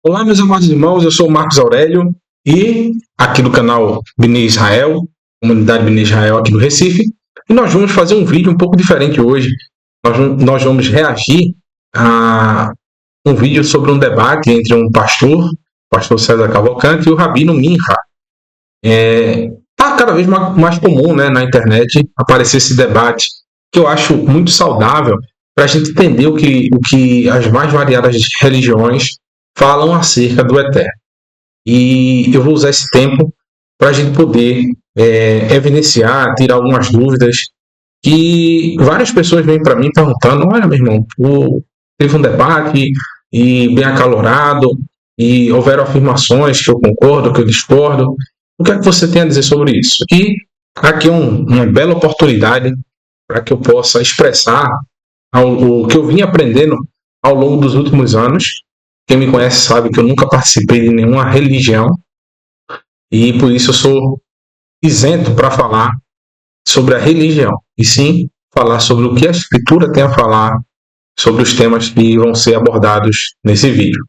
Olá, meus amados irmãos, eu sou o Marcos Aurélio e aqui do canal Bnei Israel, comunidade Bnei Israel aqui do Recife, e nós vamos fazer um vídeo um pouco diferente hoje. Nós vamos reagir a um vídeo sobre um debate entre um pastor, o pastor César Cavalcante, e o Rabino Minha. Está cada vez mais comum, né, na internet aparecer esse debate, que eu acho muito saudável para a gente entender o que as mais variadas religiões falam acerca do Eterno. E eu vou usar esse tempo para a gente poder evidenciar, tirar algumas dúvidas que várias pessoas vêm para mim perguntando: olha, meu irmão, teve um debate e bem acalorado, e houveram afirmações que eu concordo, que eu discordo. O que é que você tem a dizer sobre isso? E aqui é uma bela oportunidade para que eu possa expressar o que eu vim aprendendo ao longo dos últimos anos. Quem me conhece sabe que eu nunca participei de nenhuma religião e por isso eu sou isento para falar sobre a religião, e sim falar sobre o que a Escritura tem a falar sobre os temas que vão ser abordados nesse vídeo.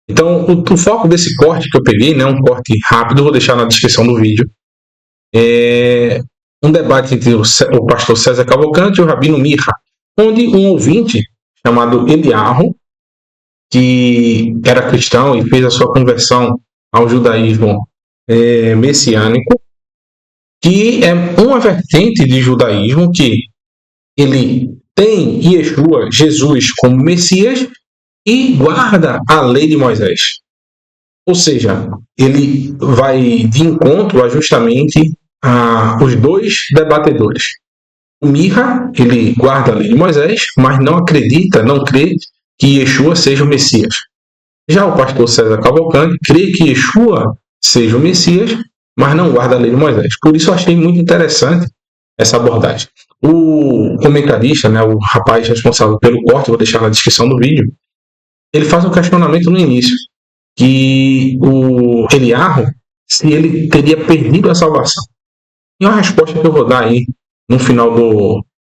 Então, o foco desse corte que eu peguei, né, um corte rápido, vou deixar na descrição do vídeo, é um debate entre o pastor César Cavalcante e o Rabino Minha, onde um ouvinte chamado Eliarro, que era cristão e fez a sua conversão ao judaísmo messiânico, que é uma vertente de judaísmo que ele tem Yeshua, Jesus, como Messias e guarda a lei de Moisés. Ou seja, ele vai de encontro a justamente os dois debatedores. O Mirra, ele guarda a lei de Moisés, mas não acredita, não crê que Yeshua seja o Messias. Já o pastor César Cavalcante crê que Yeshua seja o Messias, mas não guarda a lei de Moisés. Por isso eu achei muito interessante essa abordagem. O comentarista, né, o rapaz responsável pelo corte, vou deixar na descrição do vídeo, ele faz um questionamento no início, que o Eliarro, se ele teria perdido a salvação. E uma resposta que eu vou dar aí no final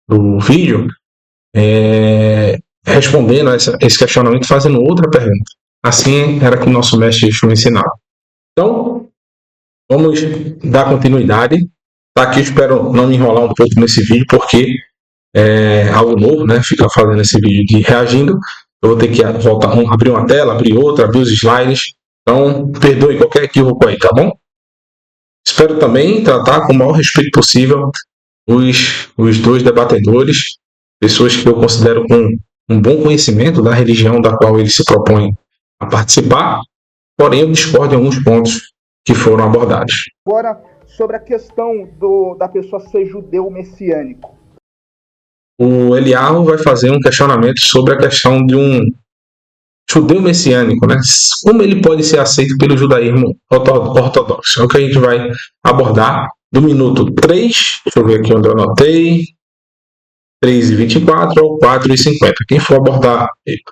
do vídeo, respondendo a esse questionamento, fazendo outra pergunta. Assim era que o nosso mestre Yeshua ensinava. Então, vamos dar continuidade. Tá aqui, espero não me enrolar um pouco nesse vídeo, porque é algo novo, né? Ficar fazendo esse vídeo de reagindo. Eu vou ter que voltar, abrir uma tela, abrir outra, abrir os slides. Então, perdoe qualquer equívoco aí, tá bom? Espero também tratar com o maior respeito possível os dois debatedores, pessoas que eu considero com um bom conhecimento da religião da qual eles se propõem a participar, porém eu discordo em alguns pontos que foram abordados. Agora, sobre a questão da pessoa ser judeu messiânico. O Eliarro vai fazer um questionamento sobre a questão de um judeu messiânico, né? Como ele pode ser aceito pelo judaísmo ortodoxo? É o que a gente vai abordar do minuto 3, deixa eu ver aqui onde eu anotei, 3:24 ao 4:50. Quem for abordar,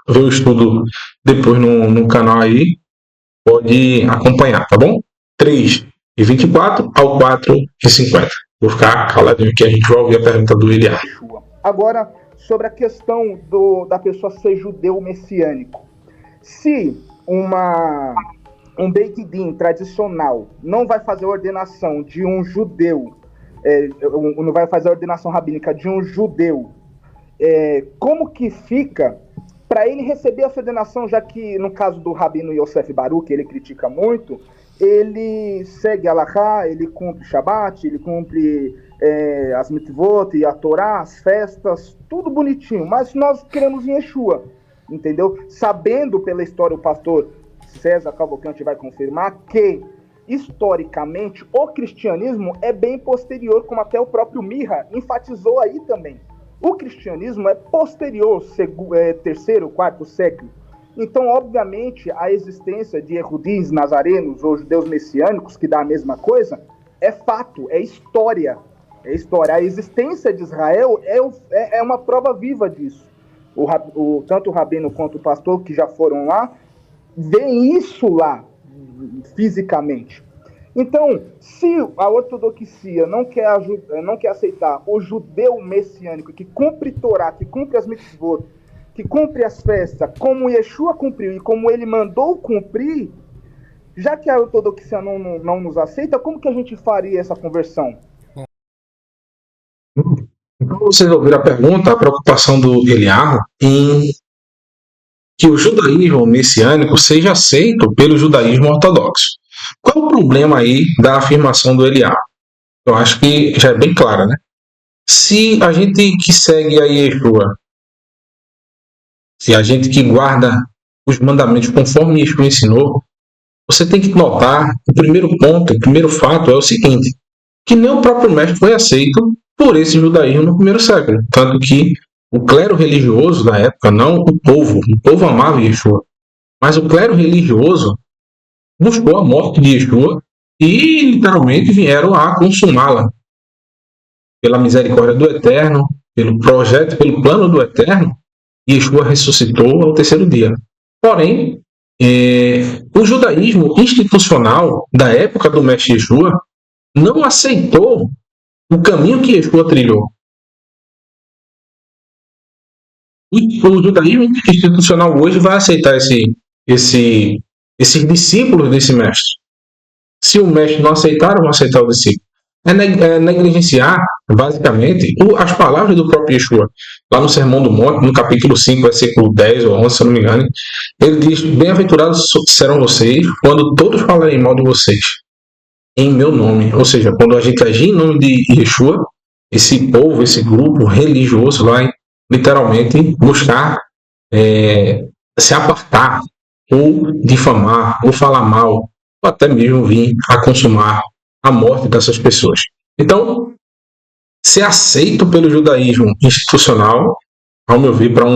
ver o estudo depois no canal aí, pode acompanhar, tá bom? 3:24 ao 4:50. Vou ficar caladinho aqui, a gente vai ouvir a pergunta do Eliarro. Agora, sobre a questão da pessoa ser judeu messiânico. Se um Beit Din tradicional não vai fazer a ordenação de um judeu, não vai fazer a ordenação rabínica de um judeu, como que fica para ele receber essa ordenação, já que no caso do Rabino Yosef Baruch, ele critica muito, ele segue a Halachá, ele cumpre Shabbat, ele cumpre as mitzvot e a Torá, as festas, tudo bonitinho, mas nós queremos em Yeshua, entendeu? Sabendo pela história, o pastor César Cavalcante vai confirmar que, historicamente, o cristianismo é bem posterior, como até o próprio Mirra enfatizou aí também. O cristianismo é posterior, terceiro, quarto século. Então, obviamente, a existência de erudis nazarenos ou judeus messiânicos, que dá a mesma coisa, é fato, é história. É história. A existência de Israel é uma prova viva disso. Tanto o rabino quanto o pastor que já foram lá, veem isso lá, fisicamente. Então, se a ortodoxia não quer aceitar o judeu messiânico que cumpre Torá, que cumpre as mitzvot, que cumpre as festas como Yeshua cumpriu e como ele mandou cumprir, já que a ortodoxia não nos aceita, como que a gente faria essa conversão? Então vocês ouviram a pergunta, a preocupação do Eliarro em que o judaísmo messiânico seja aceito pelo judaísmo ortodoxo. Qual é o problema aí da afirmação do Eliarro? Eu acho que já é bem clara, né? Se a gente que segue a Yeshua, se a gente que guarda os mandamentos conforme Yeshua ensinou, você tem que notar, o primeiro ponto, o primeiro fato é o seguinte, que nem o próprio mestre foi aceito por esse judaísmo no primeiro século. Tanto que o clero religioso da época, não o povo amava Yeshua, mas o clero religioso buscou a morte de Yeshua e literalmente vieram a consumá-la. Pela misericórdia do Eterno, pelo projeto, pelo plano do Eterno, Yeshua ressuscitou ao terceiro dia. Porém, o judaísmo institucional da época do mestre Yeshua não aceitou o caminho que Yeshua trilhou. O judaísmo institucional hoje vai aceitar esses discípulos desse mestre. Se o mestre não aceitar, vão aceitar o discípulo. É negligenciar, basicamente, as palavras do próprio Yeshua. Lá no Sermão do Monte, no capítulo 5, versículo 10 ou 11, se eu não me engano, ele diz: bem-aventurados serão vocês quando todos falarem mal de vocês, em meu nome. Ou seja, quando a gente agir em nome de Yeshua, esse povo, esse grupo religioso vai literalmente buscar se apartar, ou difamar, ou falar mal, ou até mesmo vir a consumar a morte dessas pessoas. Então, ser aceito pelo judaísmo institucional, ao meu ver, para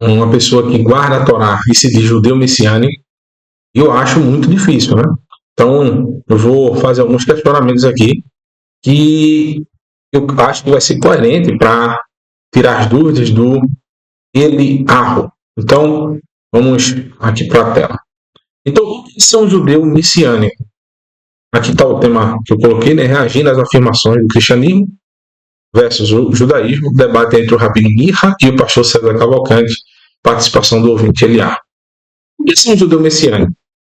uma pessoa que guarda a Torá e se diz judeu messiânico, eu acho muito difícil, né? Então, eu vou fazer alguns questionamentos aqui que eu acho que vai ser coerente para tirar as dúvidas do Eliarro. Então, vamos aqui para a tela. Então, o que é um judeu messiânico? Aqui está o tema que eu coloquei, né? Reagindo às afirmações do cristianismo versus o judaísmo, debate entre o Rabino Mirra e o pastor César Cavalcante, participação do ouvinte Eliarro. O que é um judeu messiânico?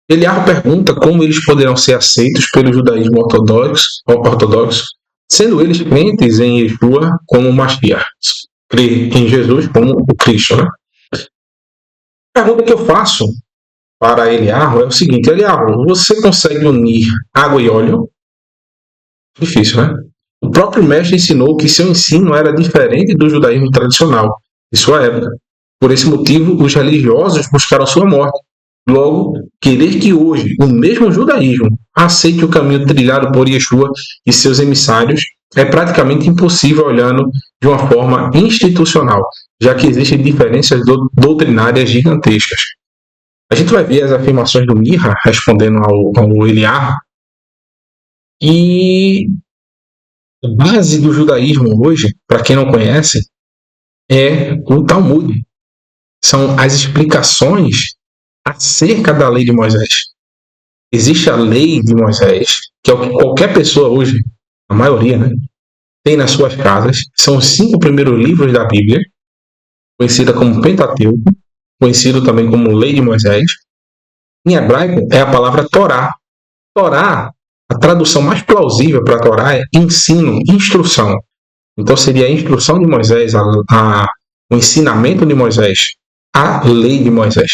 Eliarro pergunta como eles poderão ser aceitos pelo judaísmo ortodoxo, sendo eles crentes em Yeshua como Mashiach, crer em Jesus como o Cristo, né? A pergunta que eu faço para Eliarro é o seguinte: Eliarro, você consegue unir água e óleo? Difícil, né? O próprio mestre ensinou que seu ensino era diferente do judaísmo tradicional de sua época. Por esse motivo, os religiosos buscaram sua morte. Logo, querer que hoje o mesmo judaísmo aceite o caminho trilhado por Yeshua e seus emissários é praticamente impossível olhando de uma forma institucional, já que existem diferenças doutrinárias gigantescas. A gente vai ver as afirmações do Mirra respondendo ao Eliarro. E a base do judaísmo hoje, para quem não conhece, é o Talmud. São as explicações acerca da lei de Moisés. Existe a lei de Moisés, que é o que qualquer pessoa hoje, a maioria, né, tem nas suas casas. São os 5 primeiros livros da Bíblia, conhecida como Pentateuco, conhecido também como Lei de Moisés. Em hebraico é a palavra Torá. Torá, a tradução mais plausível para Torá é ensino, instrução. Então seria a instrução de Moisés, o ensinamento de Moisés, a lei de Moisés.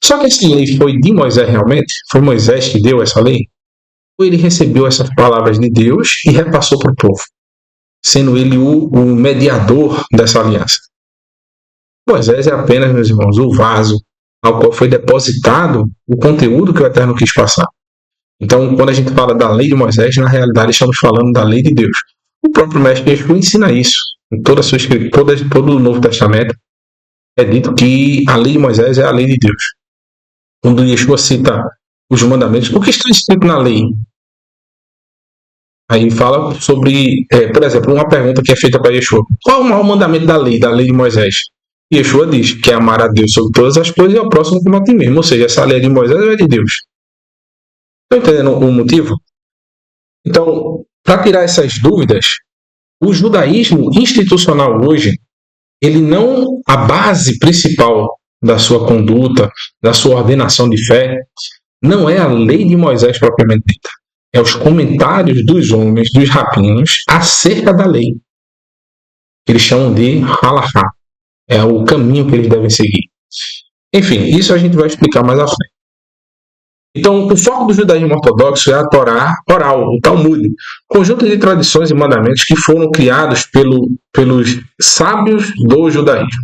Só que essa lei foi de Moisés realmente? Foi Moisés que deu essa lei? Ou ele recebeu essas palavras de Deus e repassou para o povo, sendo ele o mediador dessa aliança? Moisés é apenas, meus irmãos, o vaso ao qual foi depositado o conteúdo que o Eterno quis passar. Então, quando a gente fala da lei de Moisés, na realidade estamos falando da lei de Deus. O próprio mestre Yeshua ensina isso. Em toda a sua escritura, todo o Novo Testamento, é dito que a lei de Moisés é a lei de Deus. Quando Yeshua cita os mandamentos, o que está escrito na lei? Aí fala sobre, por exemplo, uma pergunta que é feita para Yeshua: qual é o maior mandamento da lei de Moisés? Yeshua diz que é amar a Deus sobre todas as coisas e ao próximo como a ti mesmo. Ou seja, essa lei de Moisés é de Deus. Estão entendendo o motivo? Então, para tirar essas dúvidas, o judaísmo institucional hoje, a base principal da sua conduta, da sua ordenação de fé, não é a lei de Moisés propriamente dita. É os comentários dos homens, dos rabinos, acerca da lei. Que eles chamam de halachá. É o caminho que eles devem seguir. Enfim, isso a gente vai explicar mais à frente. Então, o foco do judaísmo ortodoxo é a Torá oral, o Talmud, conjunto de tradições e mandamentos que foram criados pelos sábios do judaísmo,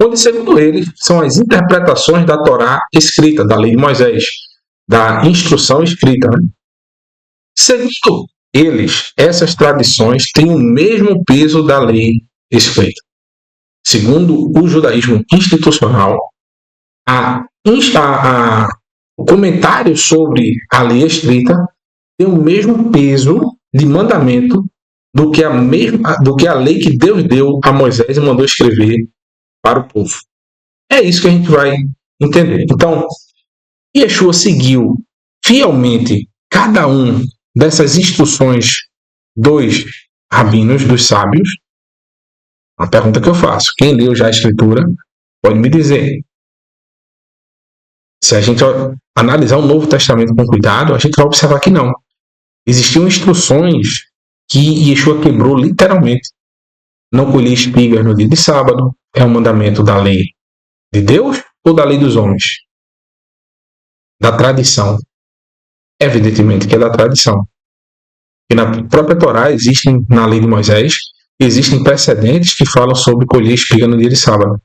onde, segundo eles, são as interpretações da Torá escrita, da lei de Moisés, da instrução escrita. Né? Segundo eles, essas tradições têm o mesmo peso da lei escrita. Segundo o judaísmo institucional, o comentário sobre a lei escrita tem o mesmo peso de mandamento do que a lei que Deus deu a Moisés e mandou escrever para o povo. É isso que a gente vai entender. Então, Yeshua seguiu fielmente cada um dessas instruções dos rabinos, dos sábios. A pergunta que eu faço: quem leu já a Escritura pode me dizer. Se a gente analisar o Novo Testamento com cuidado, a gente vai observar que não. Existiam instruções que Yeshua quebrou literalmente. Não colher espigas no dia de sábado é um mandamento da lei de Deus ou da lei dos homens? Da tradição. Evidentemente que é da tradição. E na própria Torá existem, na lei de Moisés, existem precedentes que falam sobre colher espiga no dia de sábado.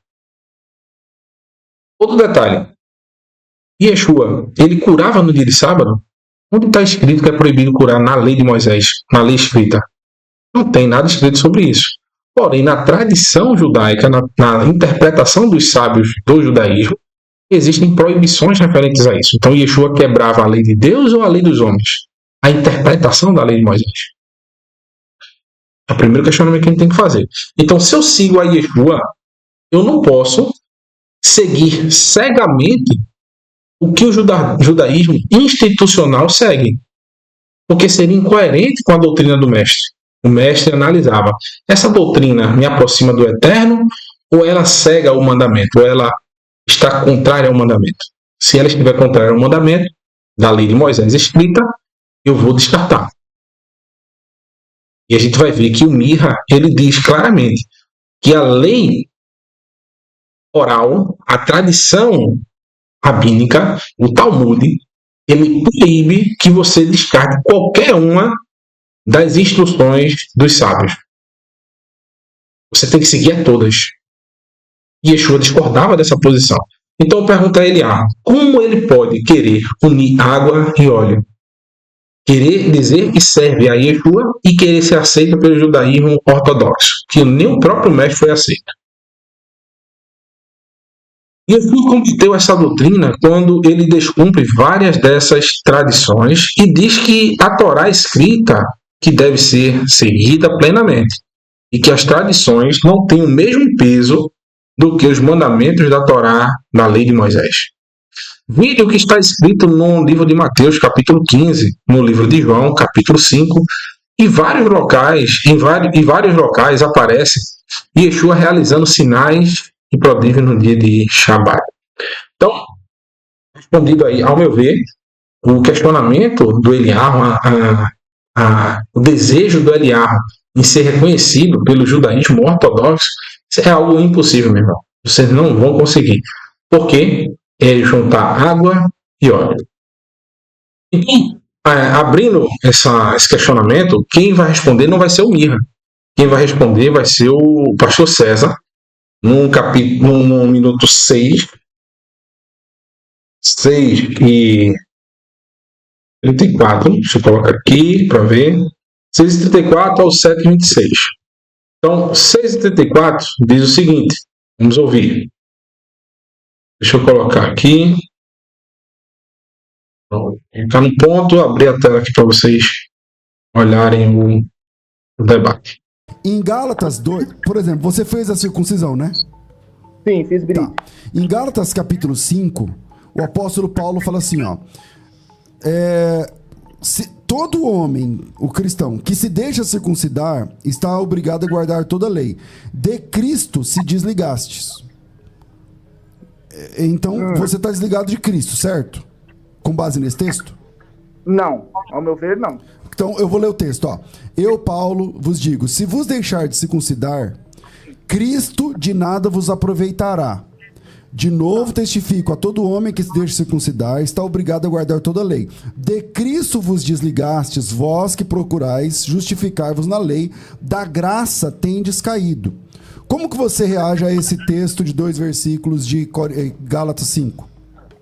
Outro detalhe. Yeshua, ele curava no dia de sábado? Onde está escrito que é proibido curar na lei de Moisés, na lei escrita? Não tem nada escrito sobre isso. Porém, na tradição judaica, na interpretação dos sábios do judaísmo, existem proibições referentes a isso. Então, Yeshua quebrava a lei de Deus ou a lei dos homens? A interpretação da lei de Moisés. É o primeiro questionamento que a gente tem que fazer. Então, se eu sigo a Yeshua, eu não posso seguir cegamente o que o judaísmo institucional segue. Porque seria incoerente com a doutrina do mestre. O mestre analisava: essa doutrina me aproxima do eterno ou ela cega o mandamento? Ou ela está contrária ao mandamento? Se ela estiver contrária ao mandamento da lei de Moisés escrita, eu vou descartar. E a gente vai ver que o Mirra, ele diz claramente que a lei oral, a tradição rabínica, o Talmud, ele proíbe que você descarte qualquer uma das instruções dos sábios. Você tem que seguir a todas. E Yeshua discordava dessa posição. Então pergunta a ele: como ele pode querer unir água e óleo? Querer dizer que serve a Yeshua e querer ser aceito pelo judaísmo ortodoxo, que nem o próprio mestre foi aceito. Yeshua combateu essa doutrina quando ele descumpre várias dessas tradições e diz que a Torá escrita que deve ser seguida plenamente e que as tradições não têm o mesmo peso do que os mandamentos da Torá, da lei de Moisés. Vídeo que está escrito no livro de Mateus, capítulo 15, no livro de João, capítulo 5, e em vários locais aparece Yeshua realizando sinais e prodígios no dia de Shabat. Então, respondido aí, ao meu ver, o questionamento do Eliyahu, o desejo do Eliyahu em ser reconhecido pelo judaísmo ortodoxo, é algo impossível, meu irmão. Vocês não vão conseguir. Porque é juntar água e óleo. Então, abrindo esse questionamento, quem vai responder não vai ser o Mirra. Quem vai responder vai ser o pastor César, no minuto 6 e 34. Deixa eu colocar aqui para ver. 6h34 ao 7h26. Então, 6h34 diz o seguinte. Vamos ouvir. Deixa eu colocar aqui. Está no ponto. Abrir a tela aqui para vocês olharem o debate. Em Gálatas 2, por exemplo, você fez a circuncisão, né? Sim, fiz brilho. Tá. Em Gálatas capítulo 5, o apóstolo Paulo fala assim, ó. todo homem, o cristão, que se deixa circuncidar, está obrigado a guardar toda a lei. De Cristo se desligastes. Então, você está desligado de Cristo, certo? Com base nesse texto? Não, ao meu ver, não. Então, eu vou ler o texto, ó. Eu, Paulo, vos digo, se vos deixar de circuncidar, Cristo de nada vos aproveitará. De novo testifico a todo homem que se deixa circuncidar, está obrigado a guardar toda a lei. De Cristo vos desligastes, vós que procurais justificar-vos na lei, da graça tendes caído. Como que você reage a esse texto de 2 versículos de Gálatas 5?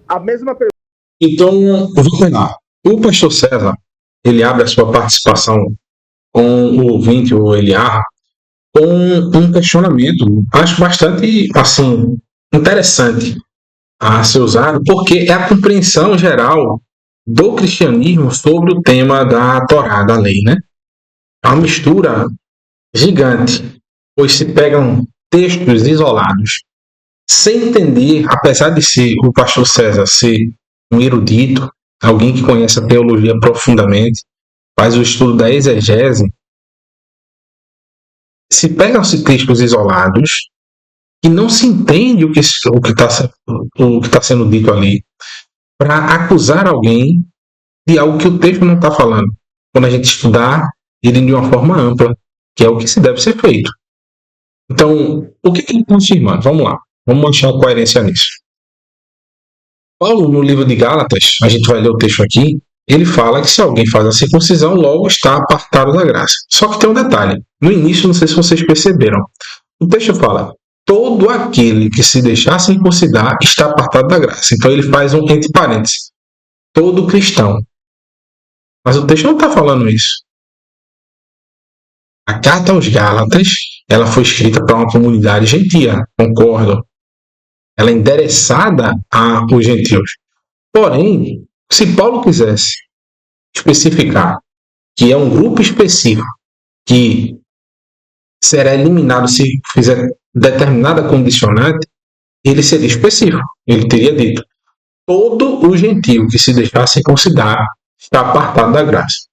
A mesma pergunta. Então, eu vou pegar. O pastor César, ele abre a sua participação com o ouvinte, o Eliar, com um questionamento, acho bastante, assim, interessante a ser usado, porque é a compreensão geral do cristianismo sobre o tema da Torá, da lei, né? É uma mistura gigante, pois se pegam textos isolados, sem entender, apesar de ser o pastor César ser um erudito, alguém que conhece a teologia profundamente, faz o estudo da exegese, se pegam-se textos isolados e não se entende o que está sendo dito ali, para acusar alguém de algo que o texto não está falando. Quando a gente estudar ele de uma forma ampla, que é o que se deve ser feito. Então, o que ele está afirmando? Vamos lá, vamos achar coerência nisso. Paulo, no livro de Gálatas, a gente vai ler o texto aqui, ele fala que se alguém faz a circuncisão, logo está apartado da graça. Só que tem um detalhe. No início, não sei se vocês perceberam. O texto fala, todo aquele que se deixar circuncidar está apartado da graça. Então ele faz um entre parênteses. Todo cristão. Mas o texto não está falando isso. A carta aos Gálatas, ela foi escrita para uma comunidade gentia, concordo. Ela é endereçada aos gentios. Porém, se Paulo quisesse especificar que é um grupo específico que será eliminado se fizer determinada condicionante, ele seria específico. Ele teria dito, todo o gentio que se deixar circuncidar está apartado da graça.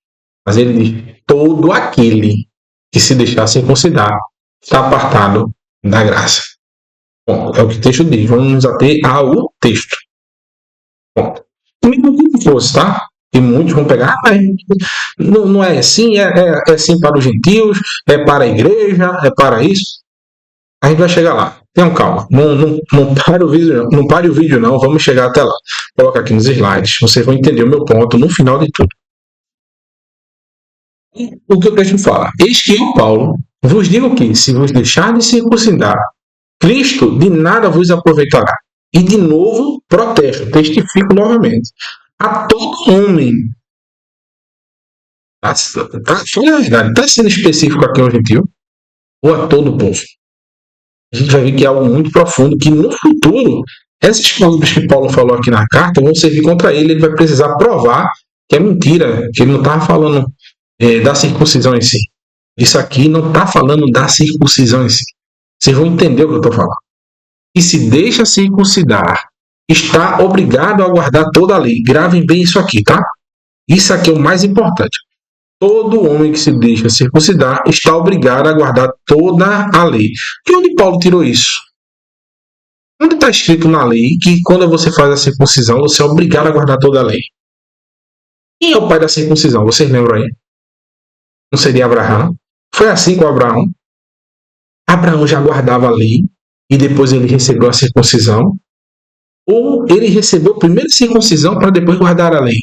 Mas ele diz, todo aquele que se deixar circuncidar está apartado da graça. Bom, é o que o texto diz. Vamos nos ater ao texto. Bom, mesmo que fosse, tá? E muitos vão pegar, mas não é assim, é assim para os gentios, é para a igreja, é para isso. A gente vai chegar lá. Tenham calma. Não pare o vídeo, não pare o vídeo, não. Vamos chegar até lá. Coloca aqui nos slides. Vocês vão entender o meu ponto no final de tudo. O que o texto fala? Eis que eu, Paulo, vos digo que, se vos deixar de circuncidar, Cristo de nada vos aproveitará. E de novo, protesto, testifico novamente. A todo homem. Fala a verdade, está sendo específico aqui ao gentil? Ou a todo o povo? A gente vai ver que é algo muito profundo, que no futuro, essas palavras que Paulo falou aqui na carta vão servir contra ele. Ele vai precisar provar que é mentira, que ele não estava falando da circuncisão em si. Isso aqui não está falando da circuncisão em si. Vocês vão entender o que eu estou falando. E se deixa circuncidar, está obrigado a guardar toda a lei. Gravem bem isso aqui, tá? Isso aqui é o mais importante. Todo homem que se deixa circuncidar está obrigado a guardar toda a lei. De onde Paulo tirou isso? Onde está escrito na lei que quando você faz a circuncisão, você é obrigado a guardar toda a lei? Quem é o pai da circuncisão? Vocês lembram aí? Não seria Abraão? Foi assim com Abraão? Abraão já guardava a lei e depois ele recebeu a circuncisão? Ou ele recebeu primeiro a circuncisão para depois guardar a lei?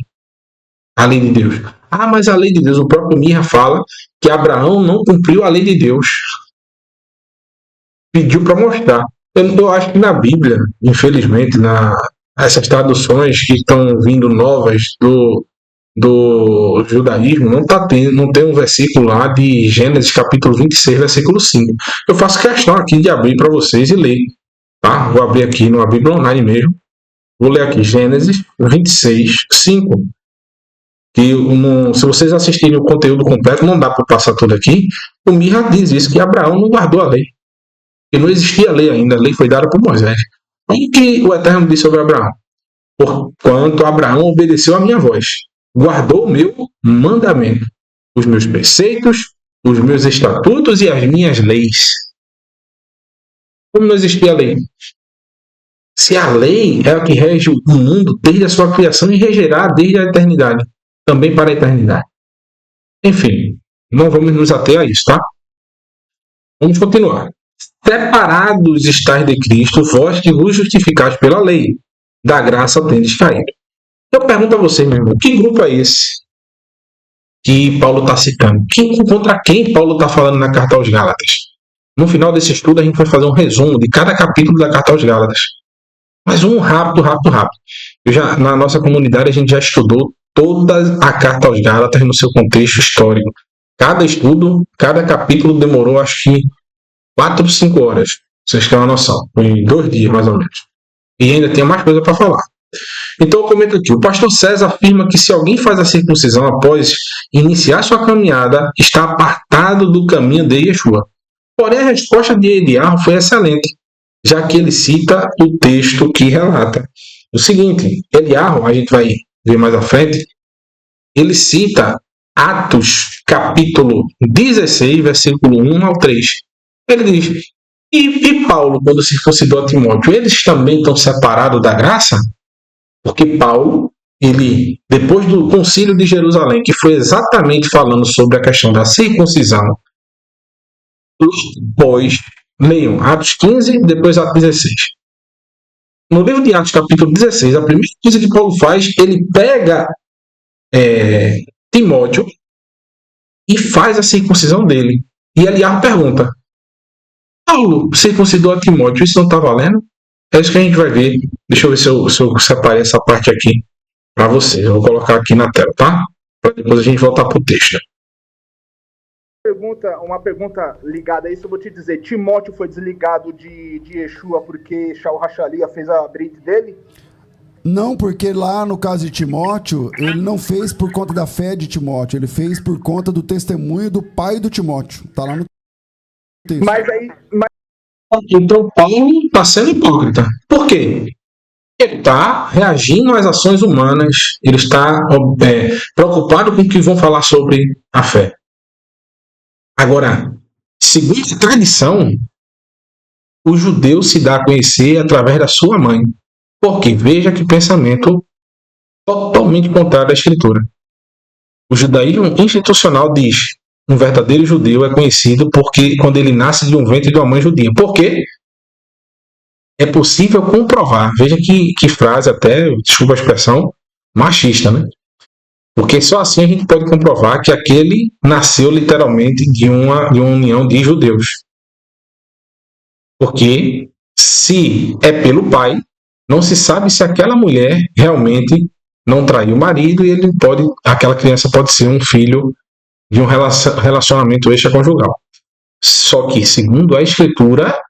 A lei de Deus. Ah, mas a lei de Deus, o próprio Mirra fala que Abraão não cumpriu a lei de Deus. Pediu para mostrar. Eu acho que na Bíblia, infelizmente, essas traduções que estão vindo novas do judaísmo, não tem um versículo lá de Gênesis capítulo 26, versículo 5. Eu faço questão aqui de abrir para vocês e ler. Tá? Vou abrir aqui numa Bíblia online mesmo. Vou ler aqui Gênesis 26, 5. Que se vocês assistirem o conteúdo completo, não dá para passar tudo aqui. O Mirra diz isso, que Abraão não guardou a lei. E não existia lei ainda, a lei foi dada por Moisés. O que o Eterno diz sobre Abraão? Porquanto Abraão obedeceu a minha voz, guardou o meu mandamento, os meus preceitos, os meus estatutos e as minhas leis. Como não existia a lei? Se a lei é a que rege o mundo desde a sua criação e regerá desde a eternidade, também para a eternidade. Enfim, não vamos nos ater a isso, tá? Vamos continuar. Separados estáis de Cristo, vós que vos justificais pela lei, da graça tendes caído. Eu pergunto a você, meu irmão, que grupo é esse que Paulo está citando? Contra quem Paulo está falando na carta aos Gálatas? No final desse estudo, a gente vai fazer um resumo de cada capítulo da carta aos Gálatas. Mas um rápido. Na nossa comunidade, a gente já estudou toda a carta aos Gálatas no seu contexto histórico. Cada estudo, cada capítulo demorou, acho que 4 ou 5 horas. Vocês têm uma noção. Foi 2 dias, mais ou menos. E ainda tem mais coisa para falar. Então eu comento aqui. O pastor César afirma que se alguém faz a circuncisão após iniciar sua caminhada, está apartado do caminho de Yeshua. Porém, a resposta de Eliarro foi excelente, já que ele cita o texto que relata o seguinte. Eliarro, a gente vai ver mais à frente, ele cita Atos, capítulo 16, versículo 1 ao 3. Ele diz, e Paulo, quando circuncidou a Timóteo, eles também estão separados da graça? Porque Paulo, ele, depois do concílio de Jerusalém, que foi exatamente falando sobre a questão da circuncisão, depois, leiam Atos 15, depois Atos 16. No livro de Atos, capítulo 16, a primeira coisa que Paulo faz, ele pega Timóteo e faz a circuncisão dele. E Eliarro pergunta, Paulo circuncidou a Timóteo, isso não está valendo? É isso que a gente vai ver. Deixa eu ver se eu separei essa parte aqui para vocês. Eu vou colocar aqui na tela, tá? Para depois a gente voltar para o texto. Uma pergunta ligada a isso, eu vou te dizer. Timóteo foi desligado de Yeshua porque Shaul Hachalia fez a bride dele? Não, porque lá no caso de Timóteo, ele não fez por conta da fé de Timóteo, ele fez por conta do testemunho do pai do Timóteo. Tá lá no texto. Então Paulo está sendo hipócrita. Por quê? Ele está reagindo às ações humanas, ele está preocupado com o que vão falar sobre a fé. Agora, segundo a tradição, o judeu se dá a conhecer através da sua mãe. Porque veja que pensamento totalmente contrário à Escritura. O judaísmo institucional diz: um verdadeiro judeu é conhecido porque quando ele nasce de um ventre de uma mãe judia. Por quê? É possível comprovar. Veja que frase até, desculpa a expressão, machista, né? Porque só assim a gente pode comprovar que aquele nasceu literalmente de uma união de judeus. Porque se é pelo pai, não se sabe se aquela mulher realmente não traiu o marido e aquela criança pode ser um filho de um relacionamento extraconjugal. Só que, segundo a Escritura,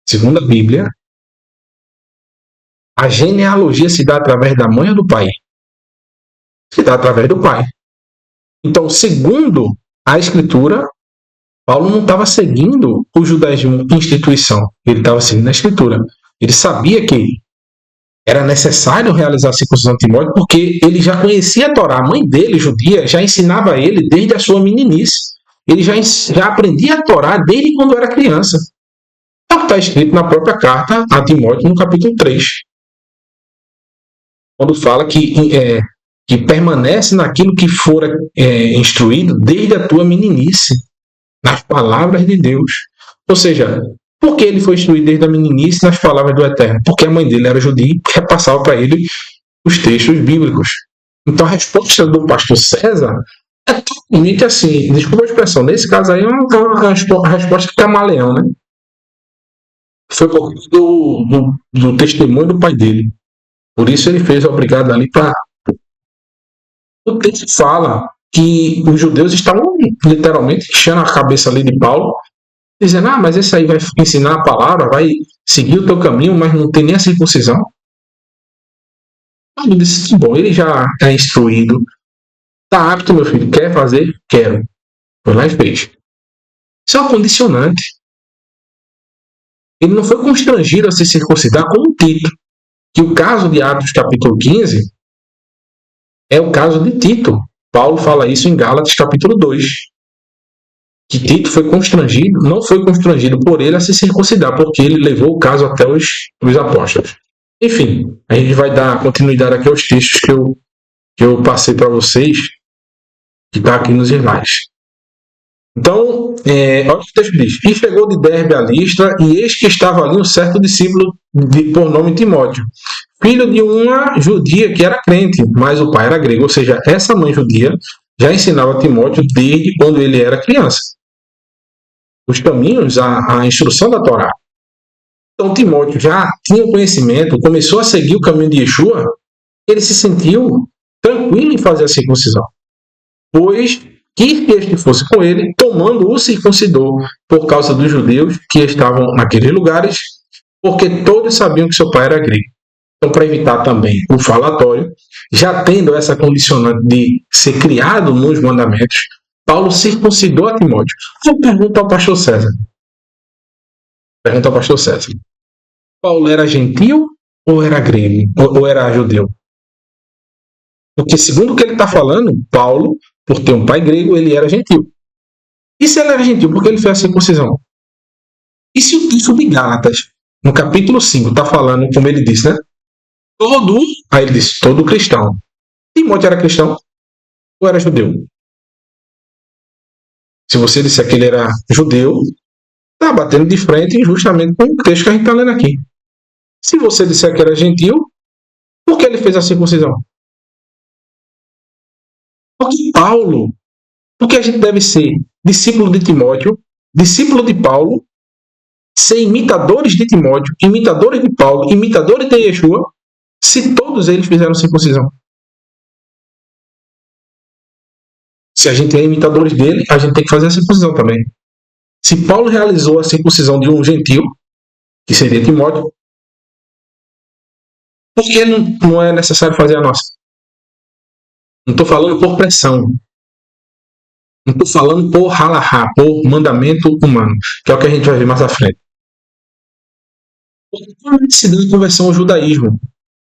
segundo a Bíblia, a genealogia se dá através da mãe ou do pai? Se dá através do pai. Então, segundo a Escritura, Paulo não estava seguindo o judaísmo instituição, ele estava seguindo a Escritura. Ele sabia que era necessário realizar a circuncisão de Timóteo porque ele já conhecia a Torá. A mãe dele, judia, já ensinava a ele desde a sua meninice. Ele já aprendia a Torá desde quando era criança. É o que está escrito na própria carta a Timóteo, no capítulo 3. Quando fala que permanece naquilo que fora instruído desde a tua meninice, nas palavras de Deus. Ou seja, por que ele foi instruído desde a meninice nas palavras do Eterno? Porque a mãe dele era judia e repassava para ele os textos bíblicos. Então a resposta do pastor César é totalmente assim. Desculpa a expressão, nesse caso aí é uma resposta camaleão, né? Foi por causa do testemunho do pai dele. Por isso ele fez obrigado ali para... O texto fala que os judeus estavam literalmente enchendo a cabeça ali de Paulo, dizendo, mas esse aí vai ensinar a palavra, vai seguir o teu caminho, mas não tem nem a circuncisão. Paulo disse, bom, ele já é instruído, está apto, meu filho, quer fazer? Quero. Foi lá e fez. Isso é um condicionante. Ele não foi constrangido a se circuncidar como Tito, que o caso de Atos capítulo 15 é o caso de Tito. Paulo fala isso em Gálatas capítulo 2. Que Tito foi constrangido, não foi constrangido por ele a se circuncidar, porque ele levou o caso até os apóstolos. Enfim, a gente vai dar continuidade aqui aos textos que eu passei para vocês, que está aqui nos slides. Então, olha o que o texto diz. E chegou de Derbe a Listra, e eis que estava ali um certo discípulo por nome Timóteo, filho de uma judia que era crente, mas o pai era grego. Ou seja, essa mãe judia já ensinava Timóteo desde quando ele era criança os caminhos, a instrução da Torá. Então Timóteo já tinha conhecimento, começou a seguir o caminho de Yeshua, ele se sentiu tranquilo em fazer a circuncisão, pois quis que este fosse com ele, tomando-o circuncidou por causa dos judeus que estavam naqueles lugares, porque todos sabiam que seu pai era grego. Então, para evitar também o falatório, já tendo essa condicionante de ser criado nos mandamentos, Paulo circuncidou a Timóteo. Eu pergunto ao pastor César. Paulo era gentil ou era grego? Ou era judeu? Porque segundo o que ele está falando, Paulo, por ter um pai grego, ele era gentil. E se ele era gentil, por que ele fez a circuncisão? E se o texto de Gálatas, no capítulo 5, está falando, como ele disse, né? Aí ele disse, todo cristão. Timóteo era cristão ou era judeu? Se você disser que ele era judeu, está batendo de frente justamente com o texto que a gente está lendo aqui. Se você disser que era gentil, por que ele fez a circuncisão? Porque a gente deve ser discípulo de Timóteo, discípulo de Paulo, ser imitadores de Timóteo, imitadores de Paulo, imitadores de Yeshua, se todos eles fizeram circuncisão. Se a gente é imitadores dele, a gente tem que fazer a circuncisão também. Se Paulo realizou a circuncisão de um gentil, que seria Timóteo, por que não é necessário fazer a nossa? Não estou falando por pressão. Não estou falando por halahá, por mandamento humano, que é o que a gente vai ver mais à frente. Como se dá a conversão ao judaísmo?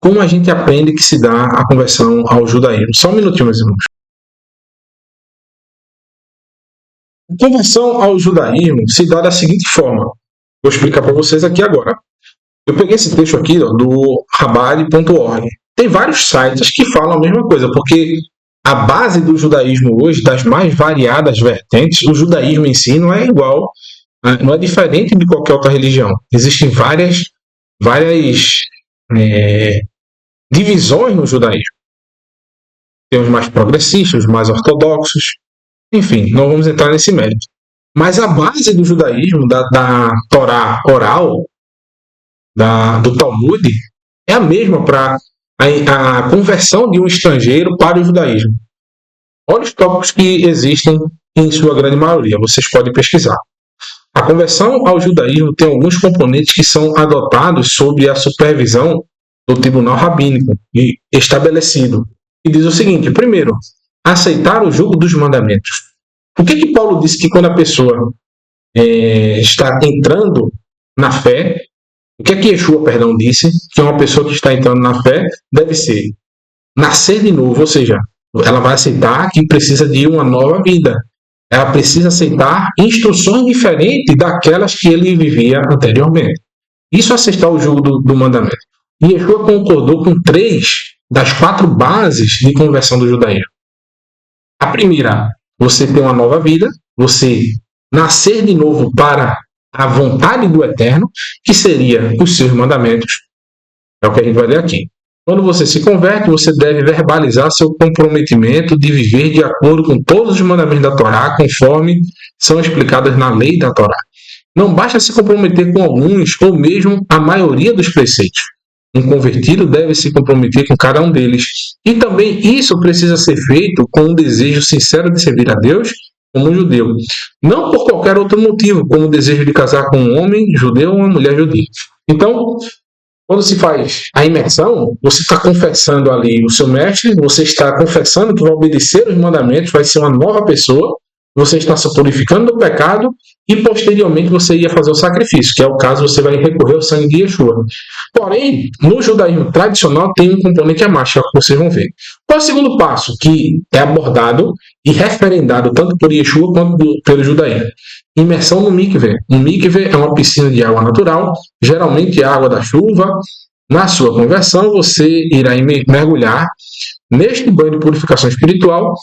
Como a gente aprende que se dá a conversão ao judaísmo? Só um minutinho, meus irmãos. A conversão ao judaísmo se dá da seguinte forma. Vou explicar para vocês aqui agora. Eu peguei esse texto aqui do Chabad.org. Tem vários sites que falam a mesma coisa, porque a base do judaísmo hoje, das mais variadas vertentes, o judaísmo em si não é igual, não é diferente de qualquer outra religião. Existem várias divisões no judaísmo. Tem os mais progressistas, os mais ortodoxos. Enfim, não vamos entrar nesse mérito. Mas a base do judaísmo, da Torá oral, do Talmud, é a mesma para a conversão de um estrangeiro para o judaísmo. Olha os tópicos que existem em sua grande maioria, vocês podem pesquisar. A conversão ao judaísmo tem alguns componentes que são adotados sob a supervisão do tribunal rabínico e estabelecido. E diz o seguinte: primeiro, aceitar o jugo dos mandamentos. Por que Paulo disse que quando a pessoa está entrando na fé, o que Yeshua, disse? Que uma pessoa que está entrando na fé deve ser nascer de novo, ou seja, ela vai aceitar que precisa de uma nova vida. Ela precisa aceitar instruções diferentes daquelas que ele vivia anteriormente. Isso é aceitar o jugo do mandamento. E Yeshua concordou com 3 das 4 bases de conversão do judaísmo. A primeira, você ter uma nova vida, você nascer de novo para a vontade do Eterno, que seria os seus mandamentos. É o que a gente vai ler aqui. Quando você se converte, você deve verbalizar seu comprometimento de viver de acordo com todos os mandamentos da Torá, conforme são explicados na lei da Torá. Não basta se comprometer com alguns ou mesmo a maioria dos preceitos. Um convertido deve se comprometer com cada um deles. E também isso precisa ser feito com um desejo sincero de servir a Deus como um judeu. Não por qualquer outro motivo, como o desejo de casar com um homem judeu ou uma mulher judia. Então, quando se faz a imersão, você está confessando ali o seu mestre, você está confessando que vai obedecer os mandamentos, vai ser uma nova pessoa, você está se purificando do pecado e posteriormente você ia fazer o sacrifício, que é o caso você vai recorrer ao sangue de Yeshua. Porém, no judaísmo tradicional tem um componente a mais, que é o que vocês vão ver. Qual é o segundo passo que é abordado e referendado tanto por Yeshua quanto pelo judaísmo? Imersão no mikve. Um mikve é uma piscina de água natural, geralmente água da chuva. Na sua conversão, você irá mergulhar neste banho de purificação espiritual.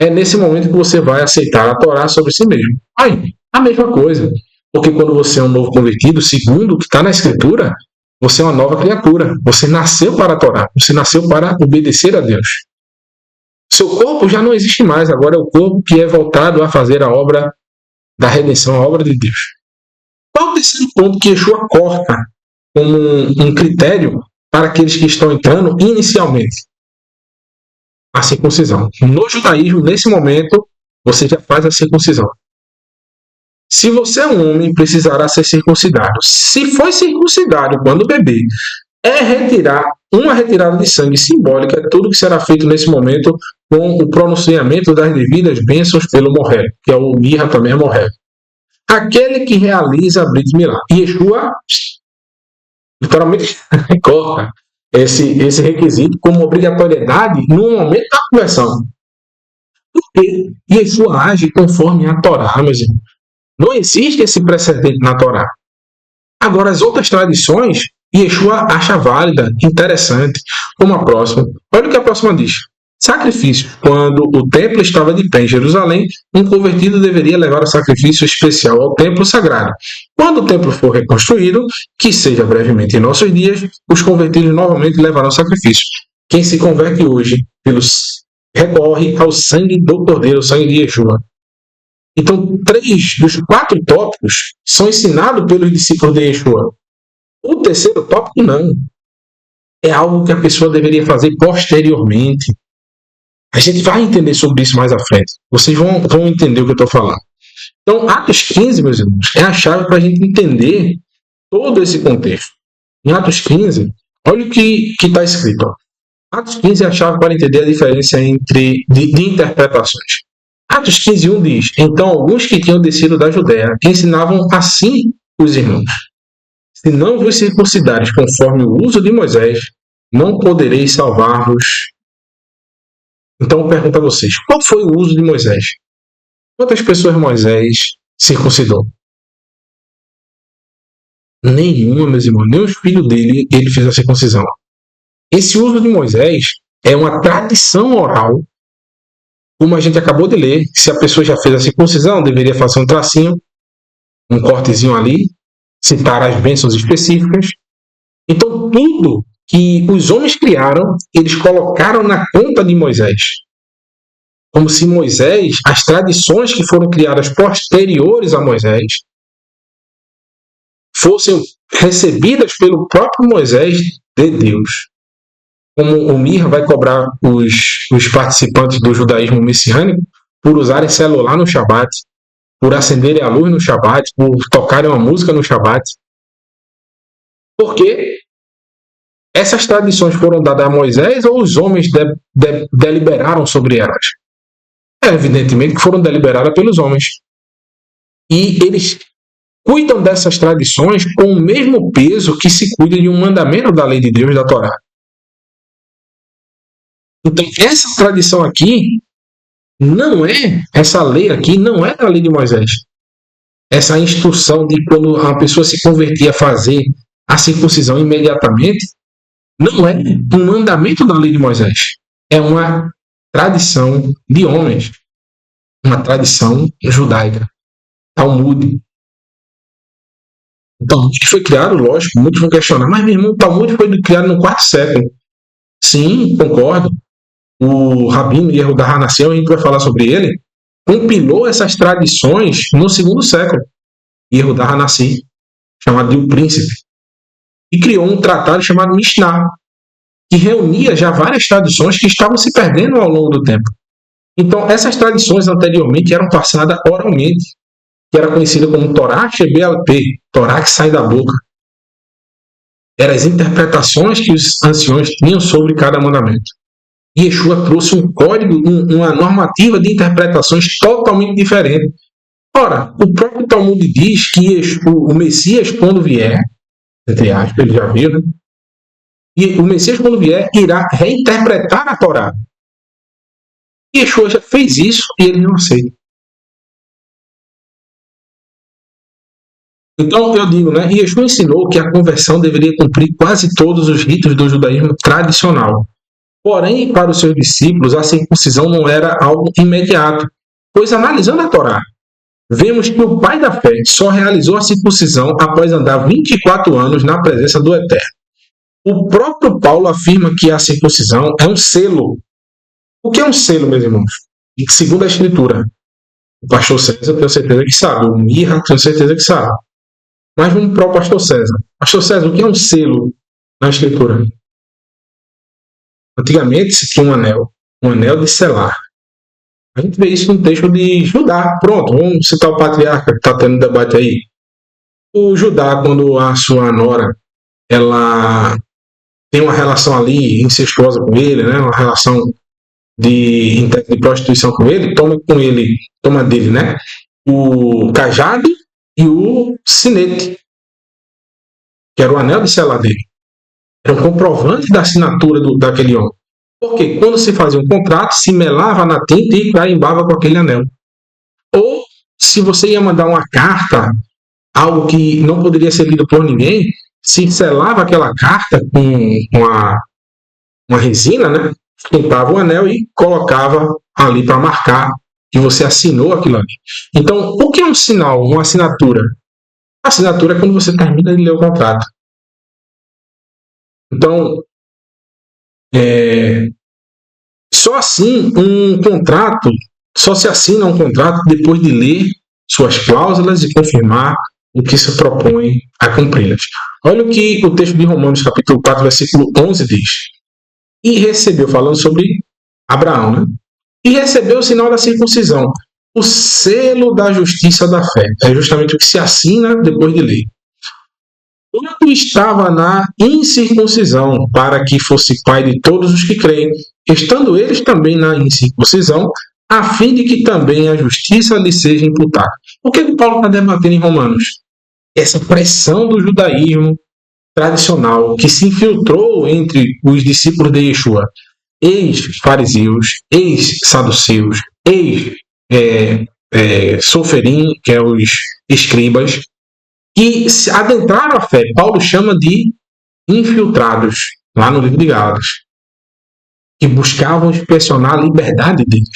É nesse momento que você vai aceitar a Torá sobre si mesmo. Aí, a mesma coisa. Porque quando você é um novo convertido, segundo o que está na Escritura, você é uma nova criatura. Você nasceu para a Torá. Você nasceu para obedecer a Deus. Seu corpo já não existe mais. Agora é o corpo que é voltado a fazer a obra da redenção, a obra de Deus. Qual é o terceiro ponto que Yeshua corta como um critério para aqueles que estão entrando inicialmente? A circuncisão. No judaísmo, nesse momento, você já faz a circuncisão. Se você é um homem, precisará ser circuncidado. Se foi circuncidado quando bebê, é retirar uma retirada de sangue simbólica, é tudo que será feito nesse momento com o pronunciamento das devidas bênçãos pelo Mohel, que é o Mirra também é Mohel. Aquele que realiza a Brit Milá. Yeshua literalmente corta esse requisito como obrigatoriedade no momento da conversão. Porque Yeshua age conforme a Torá, meus irmãos. Não existe esse precedente na Torá. Agora, as outras tradições, Yeshua acha válida, interessante, como a próxima. Olha o que a próxima diz. Sacrifício. Quando o templo estava de pé em Jerusalém, um convertido deveria levar o sacrifício especial ao templo sagrado. Quando o templo for reconstruído, que seja brevemente em nossos dias, os convertidos novamente levarão o sacrifício. Quem se converte hoje recorre ao sangue do Cordeiro, o sangue de Yeshua. Então, 3 dos 4 tópicos são ensinados pelos discípulos de Yeshua. O terceiro tópico, não. É algo que a pessoa deveria fazer posteriormente. A gente vai entender sobre isso mais à frente. Vocês vão entender o que eu estou falando. Então, Atos 15, meus irmãos, é a chave para a gente entender todo esse contexto. Em Atos 15, olha o que está escrito. Ó. Atos 15 é a chave para entender a diferença de interpretações. Atos 15:1 diz: Então alguns que tinham descido da Judéia ensinavam assim os irmãos: Se não vos circuncidares conforme o uso de Moisés, não podereis salvar-vos. Então eu pergunto a vocês: qual foi o uso de Moisés? Quantas pessoas Moisés circuncidou? Nenhuma, meus irmãos. Nem os filhos dele ele fez a circuncisão. Esse uso de Moisés é uma tradição oral. Como a gente acabou de ler, se a pessoa já fez a circuncisão, deveria fazer um tracinho, um cortezinho ali, citar as bênçãos específicas. Então, tudo que os homens criaram, eles colocaram na conta de Moisés. Como se Moisés, as tradições que foram criadas posteriores a Moisés, fossem recebidas pelo próprio Moisés de Deus. Como o Mirra vai cobrar os participantes do judaísmo messiânico por usarem celular no Shabat, por acenderem a luz no Shabat, por tocarem uma música no Shabat. Porque essas tradições foram dadas a Moisés ou os homens deliberaram sobre elas? Evidentemente que foram deliberadas pelos homens. E eles cuidam dessas tradições com o mesmo peso que se cuida de um mandamento da lei de Deus, da Torá. Então, essa tradição aqui essa lei aqui não é da lei de Moisés. Essa instrução de quando a pessoa se convertia a fazer a circuncisão imediatamente, não é um mandamento da lei de Moisés. É uma tradição de homens. Uma tradição judaica. Talmud. O Talmud foi criado, lógico, muitos vão questionar, mas meu irmão, o Talmud foi criado no 4º século. Sim, concordo. O Rabino Yehuda Hanassi, a gente vai falar sobre ele, compilou essas tradições no 2º século. Yehuda Hanassi, chamado de O Príncipe, e criou um tratado chamado Mishnah, que reunia já várias tradições que estavam se perdendo ao longo do tempo. Então, essas tradições anteriormente eram passadas oralmente, que era conhecida como Torá Shebe'al-Peh, Torá que sai da boca. Eram as interpretações que os anciões tinham sobre cada mandamento. E Yeshua trouxe um código, uma normativa de interpretações totalmente diferente. Ora, o próprio Talmud diz que o Messias, quando vier, entre aspas, ele já viu, né? E o Messias, quando vier, irá reinterpretar a Torá. E Yeshua já fez isso e ele não aceita. Então, eu digo, né? Yeshua ensinou que a conversão deveria cumprir quase todos os ritos do judaísmo tradicional. Porém, para os seus discípulos, a circuncisão não era algo imediato, pois analisando a Torá, vemos que o pai da fé só realizou a circuncisão após andar 24 anos na presença do Eterno. O próprio Paulo afirma que a circuncisão é um selo. O que é um selo, meus irmãos? Segundo a Escritura. O pastor César, tenho certeza que sabe. O Mirra, tenho certeza que sabe. Mas vamos para o pastor César. Pastor César, o que é um selo na Escritura? Antigamente se tinha um anel de selar. A gente vê isso no texto de Judá. Pronto, vamos citar o patriarca que está tendo debate aí. O Judá, quando a sua nora, ela tem uma relação ali incestuosa com ele, né? Uma relação de prostituição com ele, toma dele, né? O cajado e o sinete, que era o anel de selar dele. Era um comprovante da assinatura daquele homem. Porque quando se fazia um contrato, se melava na tinta e carimbava com aquele anel. Ou, se você ia mandar uma carta, algo que não poderia ser lido por ninguém, se selava aquela carta com uma resina, né? Pintava o anel e colocava ali para marcar que você assinou aquilo ali. Então, o que é um sinal, uma assinatura? A assinatura é quando você termina de ler o contrato. Então, só se assina um contrato depois de ler suas cláusulas e confirmar o que se propõe a cumpri-las. Olha o que o texto de Romanos, capítulo 4, versículo 11 diz. E recebeu, falando sobre Abraão, né? E recebeu o sinal da circuncisão, o selo da justiça da fé. É justamente o que se assina depois de ler. Quando estava na incircuncisão, para que fosse pai de todos os que creem, estando eles também na incircuncisão, a fim de que também a justiça lhe seja imputada. O que o Paulo está debatendo em Romanos? Essa pressão do judaísmo tradicional que se infiltrou entre os discípulos de Yeshua, ex-fariseus, ex-saduceus, ex-soferim, que é os escribas, que se adentraram a fé. Paulo chama de infiltrados, lá no livro de Gálatas, que buscavam inspecionar a liberdade deles.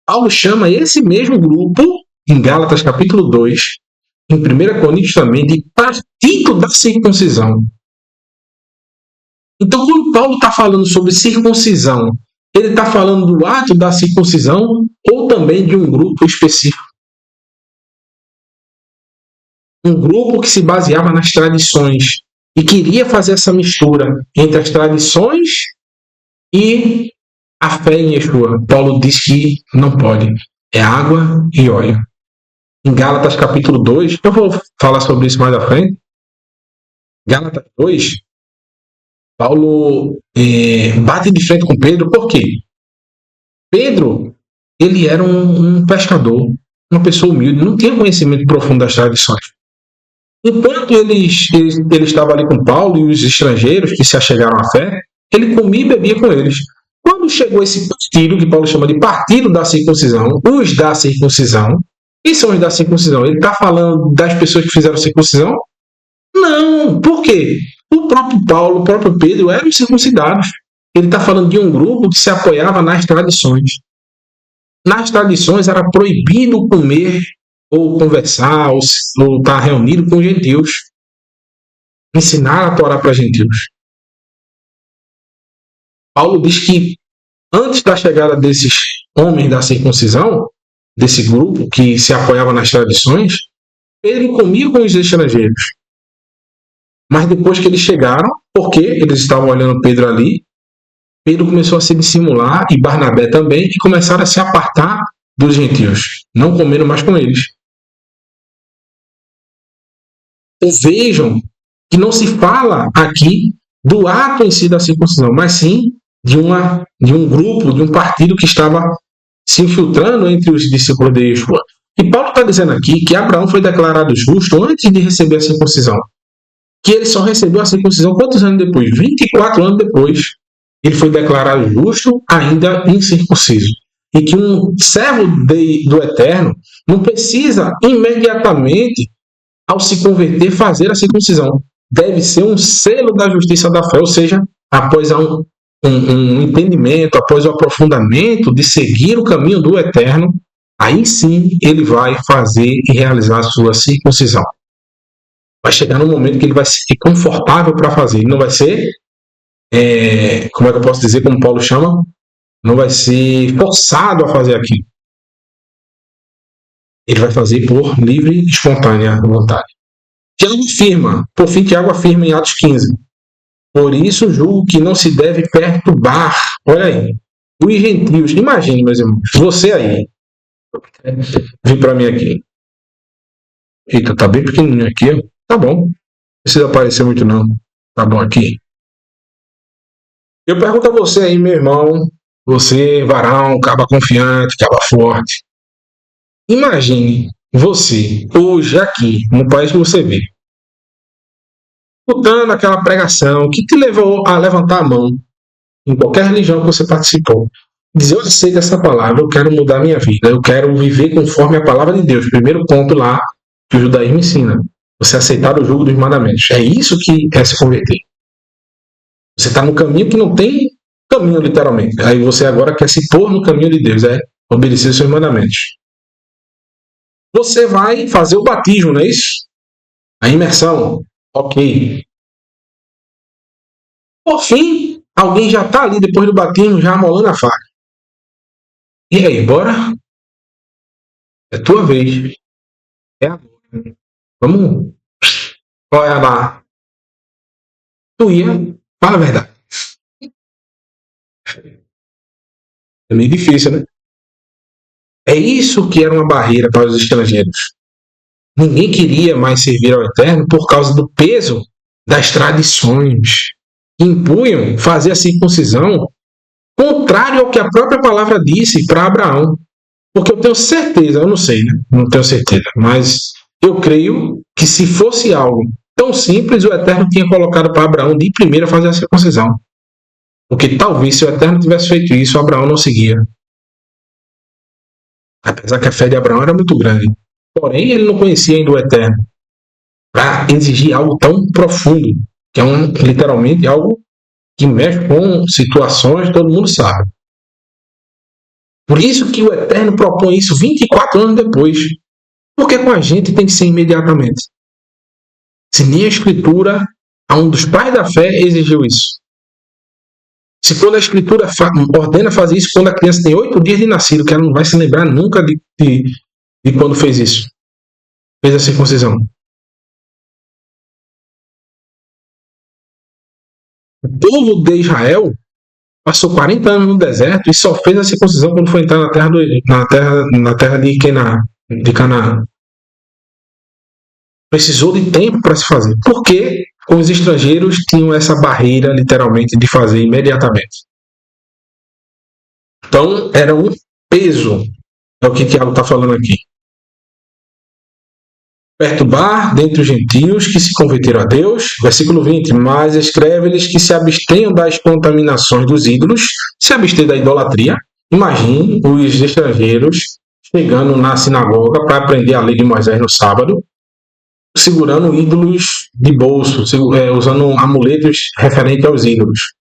Paulo chama esse mesmo grupo, em Gálatas capítulo 2, em 1 Coríntios também, de partido da circuncisão. Então, quando Paulo está falando sobre circuncisão, ele está falando do ato da circuncisão ou também de um grupo específico? Um grupo que se baseava nas tradições e queria fazer essa mistura entre as tradições e a fé em Yeshua. Paulo diz que não pode. É água e óleo. Em Gálatas capítulo 2, eu vou falar sobre isso mais à frente. Gálatas 2, Paulo bate de frente com Pedro, por quê? Pedro, ele era um pescador, uma pessoa humilde, não tinha conhecimento profundo das tradições. Enquanto ele estava ali com Paulo e os estrangeiros que se achegaram à fé, ele comia e bebia com eles. Quando chegou esse partido, que Paulo chama de partido da circuncisão, os da circuncisão, quem são os da circuncisão? Ele está falando das pessoas que fizeram circuncisão? Não, por quê? O próprio Paulo, o próprio Pedro eram circuncidados. Ele está falando de um grupo que se apoiava nas tradições. Nas tradições era proibido comer ou conversar ou estar reunido com gentios. Ensinar a Torá para gentios. Paulo diz que antes da chegada desses homens da circuncisão, desse grupo que se apoiava nas tradições, Pedro comia com os estrangeiros. Mas depois que eles chegaram, porque eles estavam olhando Pedro ali, Pedro começou a se dissimular, e Barnabé também, e começaram a se apartar dos gentios, não comendo mais com eles. Então, vejam que não se fala aqui do ato em si da circuncisão, mas sim de um grupo, de um partido que estava se infiltrando entre os discípulos de Yeshua. E Paulo está dizendo aqui que Abraão foi declarado justo antes de receber a circuncisão. Que ele só recebeu a circuncisão quantos anos depois? 24 anos depois. Ele foi declarado justo, ainda incircunciso. E que um servo do Eterno não precisa imediatamente, ao se converter, fazer a circuncisão. Deve ser um selo da justiça da fé, ou seja, após um entendimento, após o aprofundamento de seguir o caminho do Eterno, aí sim ele vai fazer e realizar a sua circuncisão. Vai chegar no momento que ele vai ser confortável para fazer. Ele não vai ser, como é que eu posso dizer, como Paulo chama? Não vai ser forçado a fazer aquilo. Ele vai fazer por livre e espontânea vontade. Tiago afirma em Atos 15. Por isso julgo que não se deve perturbar. Olha aí. Os gentios. Imagine, meus irmãos. Você aí. Vem para mim aqui. Eita, tá bem pequenininho aqui. Ó. Tá bom. Não precisa aparecer muito não. Tá bom aqui. Eu pergunto a você aí, meu irmão. Você, varão, caba confiante, caba forte. Imagine você, hoje, aqui, no país que você vive, escutando aquela pregação, o que te levou a levantar a mão em qualquer religião que você participou? Dizer, eu aceito essa palavra, eu quero mudar minha vida, eu quero viver conforme a palavra de Deus. Primeiro ponto lá que o judaísmo ensina. Você aceitar o jugo dos mandamentos. É isso que é se converter. Você está no caminho que não tem caminho, literalmente. Aí você agora quer se pôr no caminho de Deus, obedecer os seus mandamentos. Você vai fazer o batismo, não é isso? A imersão. Ok. Por fim, alguém já está ali depois do batismo, já amolando a faca. E aí, bora? É tua vez. É agora. Vamos. Olha lá. Tu ia. Fala a verdade. É meio difícil, né? É isso que era uma barreira para os estrangeiros. Ninguém queria mais servir ao Eterno por causa do peso das tradições que impunham fazer a circuncisão contrário ao que a própria palavra disse para Abraão. Porque eu tenho certeza, eu não sei, né? Não tenho certeza, mas eu creio que se fosse algo tão simples, o Eterno tinha colocado para Abraão de primeira fazer a circuncisão. Porque talvez se o Eterno tivesse feito isso, Abraão não seguia. Apesar que a fé de Abraão era muito grande. Porém, ele não conhecia ainda o Eterno para exigir algo tão profundo, que é literalmente algo que mexe com situações, todo mundo sabe. Por isso que o Eterno propõe isso 24 anos depois. Porque com a gente tem que ser imediatamente. Se nem a Escritura, a um dos pais da fé, exigiu isso. Se quando a Escritura ordena fazer isso quando a criança tem 8 dias de nascido, que ela não vai se lembrar nunca de quando fez isso. Fez a circuncisão. O povo de Israel passou 40 anos no deserto e só fez a circuncisão quando foi entrar na terra de Canaã. Precisou de tempo para se fazer. Por quê? Os estrangeiros tinham essa barreira, literalmente, de fazer imediatamente. Então, era um peso. É o que Tiago está falando aqui. Perturbar dentre os gentios que se converteram a Deus. Versículo 20. Mas escreve-lhes que se abstenham das contaminações dos ídolos, se abster da idolatria. Imagine os estrangeiros chegando na sinagoga para aprender a lei de Moisés no sábado, segurando ídolos de bolso, usando amuletos referentes aos ídolos.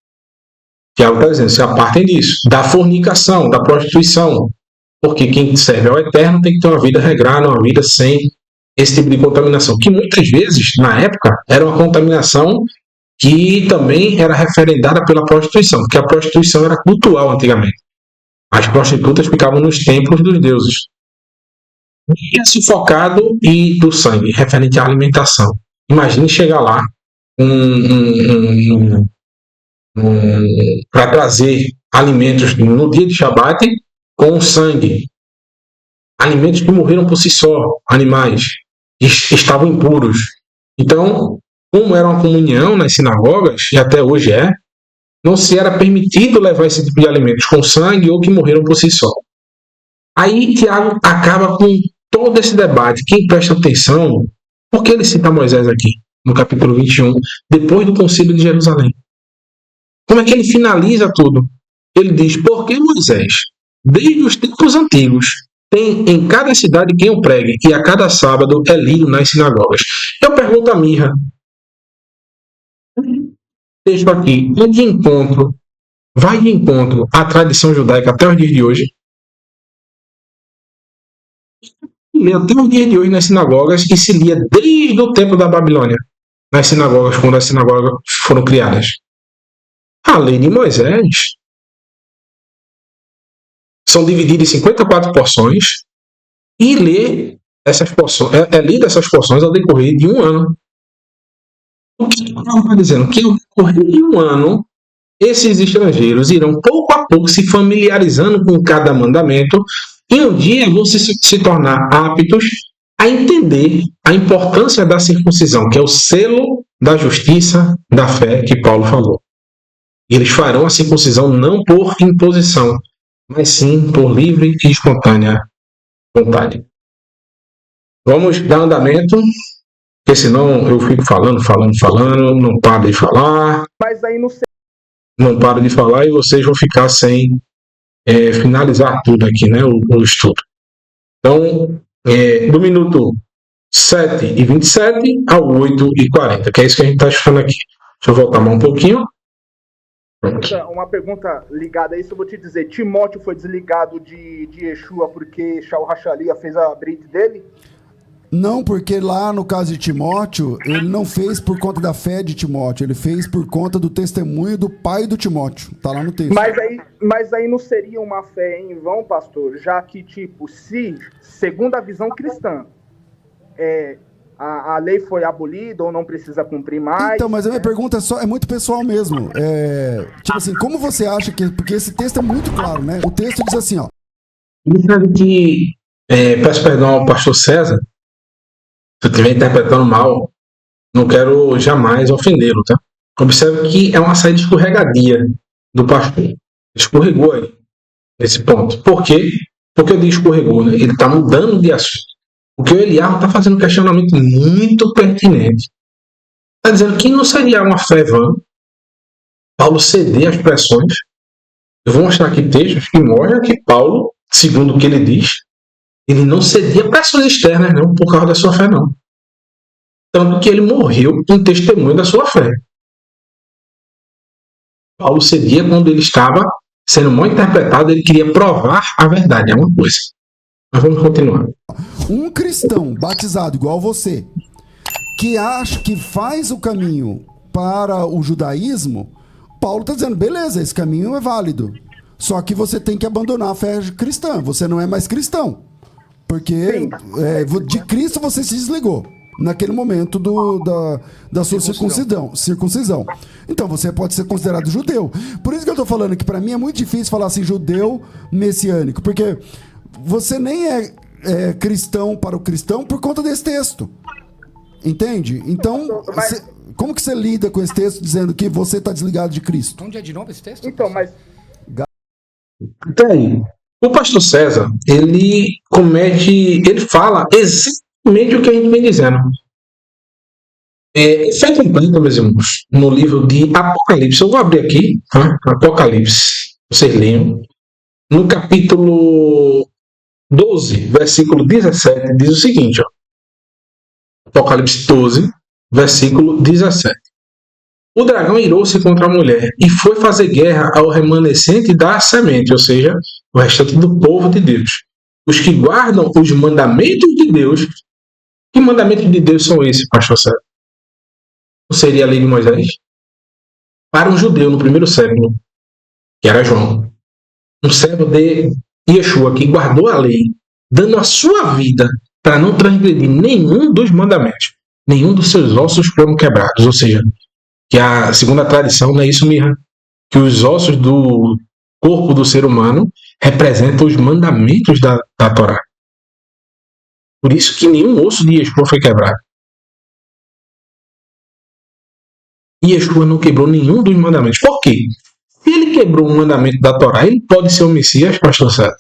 Tiago está dizendo, se apartem disso. Da fornicação, da prostituição. Porque quem serve ao Eterno tem que ter uma vida regrada, uma vida sem esse tipo de contaminação. Que muitas vezes, na época, era uma contaminação que também era referendada pela prostituição. Porque a prostituição era cultural antigamente. As prostitutas ficavam nos templos dos deuses. E sufocado e do sangue, referente à alimentação. Imagine chegar lá para trazer alimentos no dia de Shabat com sangue. Alimentos que morreram por si só, animais, que estavam impuros. Então, como era uma comunhão nas sinagogas, e até hoje não se era permitido levar esse tipo de alimentos com sangue ou que morreram por si só. Aí Tiago acaba com todo esse debate, quem presta atenção, por que ele cita Moisés aqui, no capítulo 21, depois do concílio de Jerusalém? Como é que ele finaliza tudo? Ele diz, porque Moisés, desde os tempos antigos, tem em cada cidade quem o pregue, e a cada sábado é lido nas sinagogas. Eu pergunto a Mirra, texto aqui, vai de encontro à tradição judaica até os dias de hoje? Lê até os dias de hoje nas sinagogas e se lia desde o tempo da Babilônia, nas sinagogas, quando as sinagogas foram criadas. A lei de Moisés são divididas em 54 porções e é lida essas porções ao decorrer de um ano. O que está dizendo? Que ao decorrer de um ano, esses estrangeiros irão pouco a pouco se familiarizando com cada mandamento e um dia vão se tornar aptos a entender a importância da circuncisão, que é o selo da justiça da fé que Paulo falou. Eles farão a circuncisão não por imposição, mas sim por livre e espontânea vontade. Vamos dar andamento, porque senão eu fico falando, não paro de falar. Mas aí não paro de falar e vocês vão ficar sem finalizar tudo aqui, né, o estudo. Então, do minuto 7h27 ao 8h40, que é isso que a gente está estudando aqui. Deixa eu voltar mais um pouquinho. Uma pergunta ligada a isso, eu vou te dizer, Timóteo foi desligado de Yeshua porque Shaul Rachalia fez a bride dele? Não, porque lá no caso de Timóteo, ele não fez por conta da fé de Timóteo, ele fez por conta do testemunho do pai do Timóteo. Tá lá no texto. Mas aí não seria uma fé em vão, pastor? Já que, tipo, se, segundo a visão cristã, a lei foi abolida ou não precisa cumprir mais... Então, mas a minha pergunta é muito pessoal mesmo. Tipo assim, como você acha que... Porque esse texto é muito claro, né? O texto diz assim, ó... Peço perdão ao pastor César, se eu estiver interpretando mal, não quero jamais ofendê-lo, tá? Observe que é uma saída escorregadia do pastor. Escorregou aí, nesse ponto. Por quê? Porque ele escorregou, né? Ele está mudando de assunto. Porque o Eliardo está fazendo um questionamento muito pertinente. Está dizendo que não seria uma fé vã Paulo ceder às pressões. Eu vou mostrar aqui textos que mostram que Paulo, segundo o que ele diz, ele não cedia pressões externas, não, por causa da sua fé, não. Tanto que ele morreu em testemunho da sua fé. Paulo cedia quando ele estava sendo mal interpretado, ele queria provar a verdade, é uma coisa. Mas vamos continuar. Um cristão batizado igual você, que acha que faz o caminho para o judaísmo, Paulo está dizendo, beleza, esse caminho é válido. Só que você tem que abandonar a fé cristã, você não é mais cristão. Porque de Cristo você se desligou naquele momento da sua circuncisão. Então você pode ser considerado judeu. Por isso que eu estou falando que para mim é muito difícil falar assim, judeu messiânico, porque você nem é cristão para o cristão por conta desse texto. Entende? Então, como que você lida com esse texto dizendo que você está desligado de Cristo? Onde é de novo esse texto? Então, mas... Então, o pastor César, ele fala exatamente o que a gente vem dizendo. Feito um plano, meus irmãos, no livro de Apocalipse, eu vou abrir aqui, tá? Apocalipse, vocês leiam, no capítulo 12, versículo 17, diz o seguinte, ó. Apocalipse 12, versículo 17. O dragão irou-se contra a mulher e foi fazer guerra ao remanescente da semente, ou seja, o restante do povo de Deus. Os que guardam os mandamentos de Deus. Que mandamentos de Deus são esses, pastor Sérgio? Não seria a lei de Moisés? Para um judeu no primeiro século, que era João, um servo de Yeshua que guardou a lei, dando a sua vida para não transgredir nenhum dos mandamentos, nenhum dos seus ossos foram quebrados, ou seja, que segundo a tradição, não é isso, Mirra? Que os ossos do corpo do ser humano representam os mandamentos da Torá. Por isso que nenhum osso de Yeshua foi quebrado. E Yeshua não quebrou nenhum dos mandamentos. Por quê? Se ele quebrou um mandamento da Torá, ele pode ser o Messias, pastor Sérgio?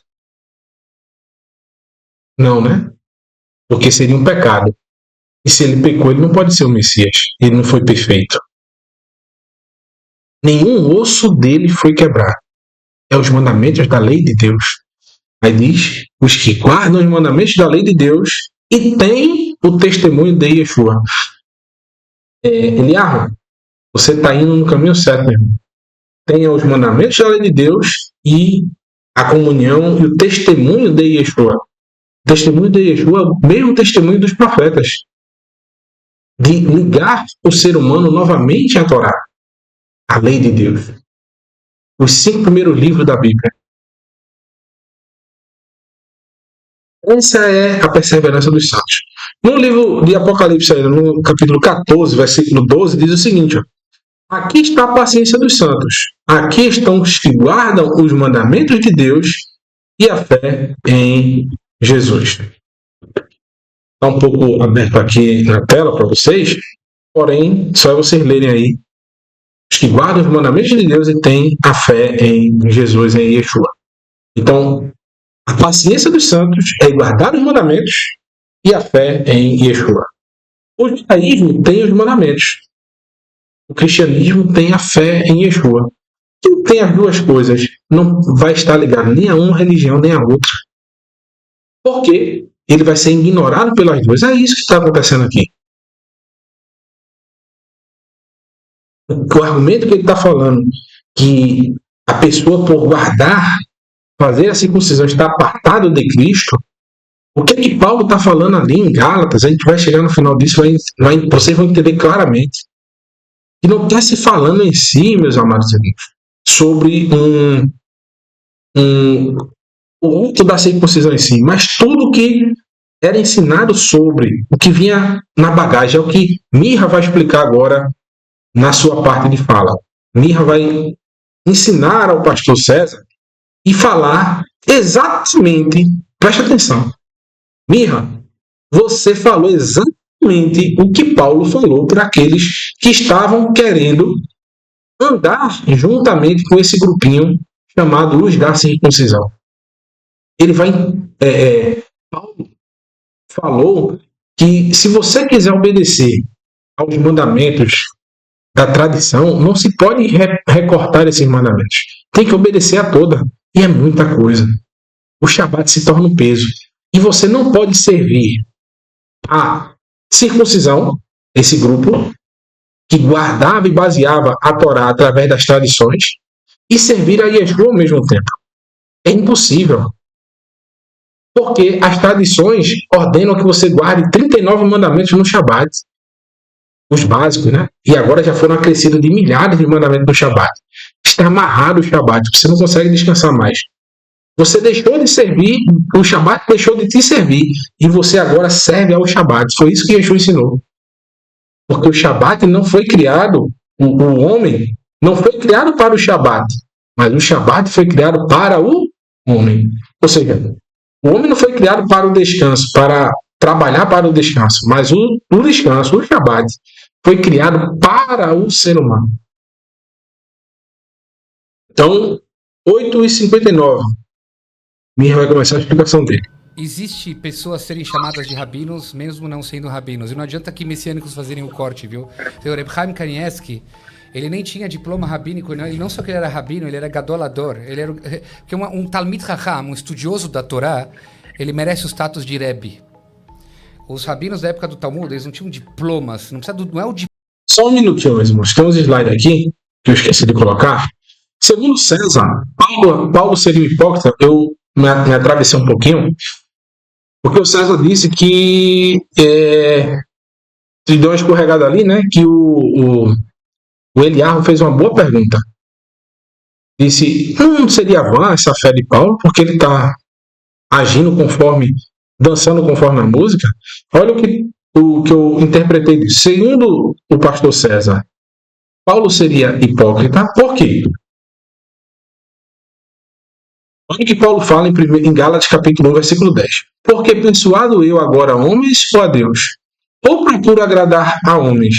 Não, né? porque seria um pecado. E se ele pecou, ele não pode ser o Messias. Ele não foi perfeito. Nenhum osso dele foi quebrado. É os mandamentos da lei de Deus. Aí diz, os que guardam os mandamentos da lei de Deus e têm o testemunho de Yeshua. Eliarro, você está indo no caminho certo, meu irmão. Tenha os mandamentos da lei de Deus e a comunhão e o testemunho de Yeshua. O testemunho de Yeshua é o mesmo testemunho dos profetas. De ligar o ser humano novamente à Torá, a lei de Deus. Os 5 primeiros livros da Bíblia. Essa é a perseverança dos santos. No livro de Apocalipse, no capítulo 14, versículo 12, diz o seguinte: ó, aqui está a paciência dos santos. Aqui estão os que guardam os mandamentos de Deus e a fé em Jesus. Está um pouco aberto aqui na tela para vocês, porém, só vocês lerem aí. Os que guardam os mandamentos de Deus e têm a fé em Jesus, em Yeshua. Então, a paciência dos santos é guardar os mandamentos e a fé em Yeshua. O judaísmo tem os mandamentos. O cristianismo tem a fé em Yeshua. Quem tem as duas coisas não vai estar ligado nem a uma religião nem a outra. Porque ele vai ser ignorado pelas duas. É isso que está acontecendo aqui. O argumento que ele está falando, que a pessoa, por guardar, fazer a circuncisão, está apartado de Cristo, o que é que Paulo está falando ali em Gálatas? A gente vai chegar no final disso, vocês vão entender claramente. E não está se falando em si, meus amados amigos, sobre o ato da circuncisão em si, mas tudo que era ensinado sobre, o que vinha na bagagem, é o que Mirra vai explicar agora na sua parte de fala. Mirra vai ensinar ao pastor César e falar exatamente, preste atenção, Mirra, você falou exatamente o que Paulo falou para aqueles que estavam querendo andar juntamente com esse grupinho chamado Luz da Circuncisão. Ele vai... Paulo falou que se você quiser obedecer aos mandamentos da tradição, não se pode recortar esses mandamentos. Tem que obedecer a toda. E é muita coisa. O Shabat se torna um peso. E você não pode servir a circuncisão, esse grupo, que guardava e baseava a Torá através das tradições, e servir a Yeshua ao mesmo tempo. É impossível. Porque as tradições ordenam que você guarde 39 mandamentos no Shabat. Os básicos, né? E agora já foram acrescidos de milhares de mandamentos no Shabat. Está amarrado o Shabat, você não consegue descansar mais. Você deixou de servir, o Shabat deixou de te servir, e você agora serve ao Shabat. Foi isso que Yeshua ensinou. Porque o Shabat não foi criado, o homem não foi criado para o Shabat, mas o Shabat foi criado para o homem. Ou seja, o homem não foi criado para o descanso, para trabalhar para o descanso, mas o descanso, o Shabat, foi criado para o ser humano. Então, 8h59. Mirra vai começar a explicação dele. Existe pessoas serem chamadas de rabinos, mesmo não sendo rabinos. E não adianta que messiânicos fazerem o corte, viu? O Reb Chaim Kanievski, ele nem tinha diploma rabínico, ele não só que ele era rabino, ele era gadolador. Ele era porque um Talmid Chacham, um estudioso da Torá, ele merece o status de Rebbe. Os rabinos da época do Talmud, eles não tinham diplomas, não é o diploma. Só um minutinho, meus irmãos. Tem uns slides aqui que eu esqueci de colocar. Segundo César, Paulo seria um hipócrita. Eu me atravessei um pouquinho, porque o César disse que se deu uma escorregada ali, né? Que o Eliarro fez uma boa pergunta. Disse, não seria vã essa fé de Paulo, porque ele está agindo dançando conforme a música? Olha o que eu interpretei disso. Segundo o pastor César, Paulo seria hipócrita. Por quê? Olha o que Paulo fala em Gálatas capítulo 1, versículo 10. Porque persuado eu agora a homens ou a Deus? Ou procuro agradar a homens?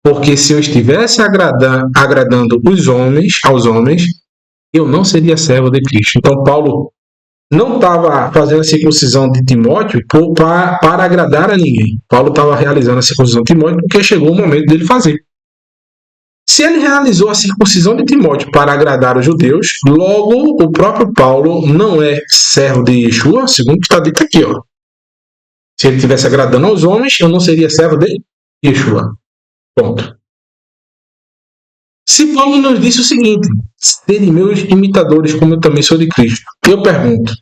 Porque se eu estivesse agradando aos homens, eu não seria servo de Cristo. Então Paulo não estava fazendo a circuncisão de Timóteo para agradar a ninguém. Paulo estava realizando a circuncisão de Timóteo porque chegou o momento dele fazer. Se ele realizou a circuncisão de Timóteo para agradar os judeus, logo o próprio Paulo não é servo de Yeshua, segundo o que está dito aqui. Ó. Se ele estivesse agradando aos homens, eu não seria servo de Yeshua. Ponto. Se Paulo nos disse o seguinte: serem meus imitadores, como eu também sou de Cristo, eu pergunto,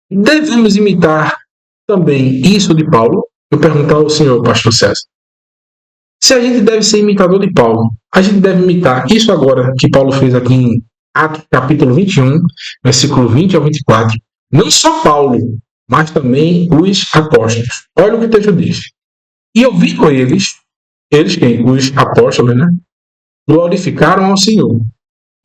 devemos imitar também isso de Paulo? Eu pergunto ao senhor, pastor César. Se a gente deve ser imitador de Paulo, a gente deve imitar isso agora que Paulo fez aqui em Atos capítulo 21, versículo 20 ao 24. Não só Paulo, mas também os apóstolos. Olha o que o texto diz. E ouvindo eles quem? Os apóstolos, né? Glorificaram ao Senhor.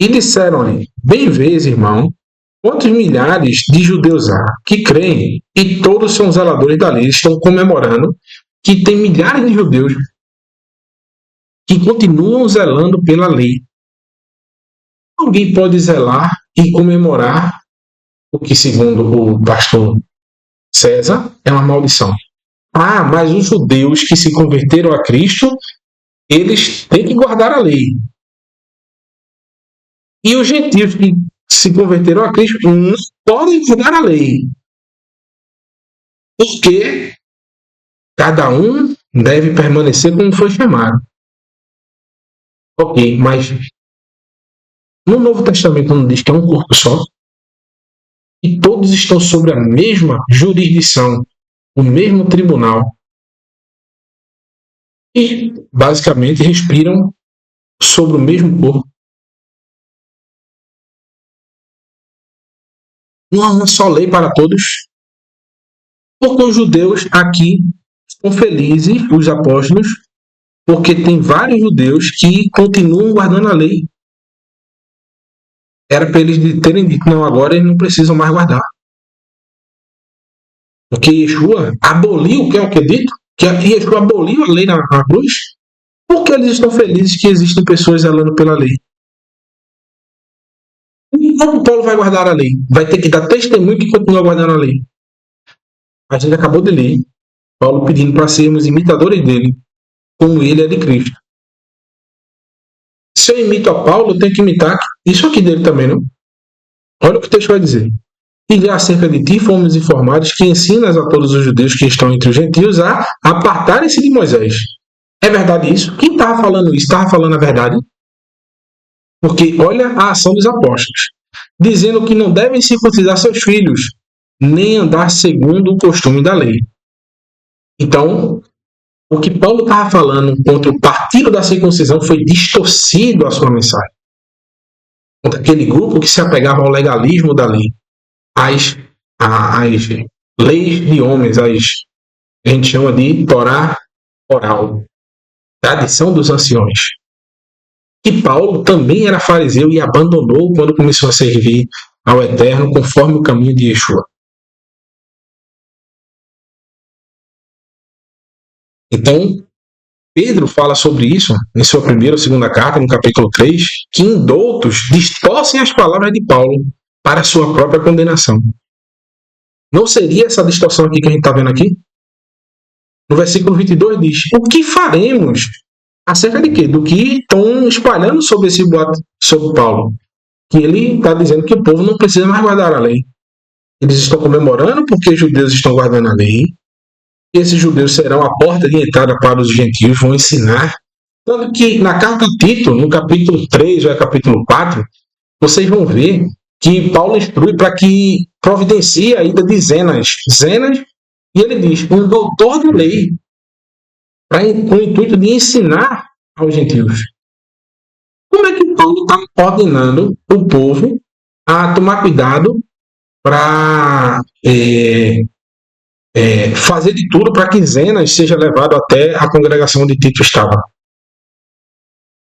E disseram-lhe, bem vês, irmão, quantos milhares de judeus há que creem e todos são zeladores da lei, estão comemorando que tem milhares de judeus que continuam zelando pela lei. Alguém pode zelar e comemorar o que, segundo o pastor César, é uma maldição. Ah, mas os judeus que se converteram a Cristo, eles têm que guardar a lei. E os gentios que se converteram a Cristo não podem guardar a lei. Porque cada um deve permanecer como foi chamado. Ok, mas no Novo Testamento não diz que é um corpo só? E todos estão sobre a mesma jurisdição, o mesmo tribunal. E, basicamente, respiram sobre o mesmo corpo. Não há uma só lei para todos. Porque os judeus aqui são felizes, os apóstolos, porque tem vários judeus que continuam guardando a lei. Era para eles terem dito, não, agora eles não precisam mais guardar. Porque Yeshua aboliu, que é o que é dito? Que Yeshua aboliu a lei na cruz. Porque eles estão felizes que existem pessoas zelando pela lei. E como Paulo vai guardar a lei? Vai ter que dar testemunho que continua guardando a lei. A gente acabou de ler Paulo pedindo para sermos imitadores dele, como ele é de Cristo. Se eu imito a Paulo, eu tenho que imitar isso aqui dele também, não? Olha o que o texto vai dizer. E já acerca de ti fomos informados que ensinas a todos os judeus que estão entre os gentios a apartarem-se de Moisés. É verdade isso? Quem estava falando isso? Estava falando a verdade? Porque olha a ação dos apóstolos, dizendo que não devem circuncidar seus filhos, nem andar segundo o costume da lei. Então, o que Paulo estava falando contra o partido da circuncisão foi distorcido a sua mensagem. Contra aquele grupo que se apegava ao legalismo da lei, às leis de homens, a gente chama de Torá oral, tradição dos anciões. E Paulo também era fariseu e abandonou quando começou a servir ao Eterno conforme o caminho de Yeshua. Então, Pedro fala sobre isso em sua primeira ou segunda carta, no capítulo 3, que indoutos distorcem as palavras de Paulo para a sua própria condenação. Não seria essa distorção aqui que a gente está vendo aqui? No versículo 22 diz, o que faremos? Acerca de quê? Do que estão espalhando sobre esse boato sobre Paulo. Que ele está dizendo que o povo não precisa mais guardar a lei. Eles estão comemorando porque os judeus estão guardando a lei. Esses judeus serão a porta de entrada para os gentios, vão ensinar. Tanto que na carta de Tito, no capítulo 3 ou capítulo 4, vocês vão ver que Paulo instrui para que providencie a ida de Zenas. Zenas, e ele diz, um doutor da lei, com o intuito de ensinar aos gentios. Como é que Paulo está ordenando o povo a tomar cuidado para fazer de tudo para que Zenas seja levado até a congregação onde Tito estava,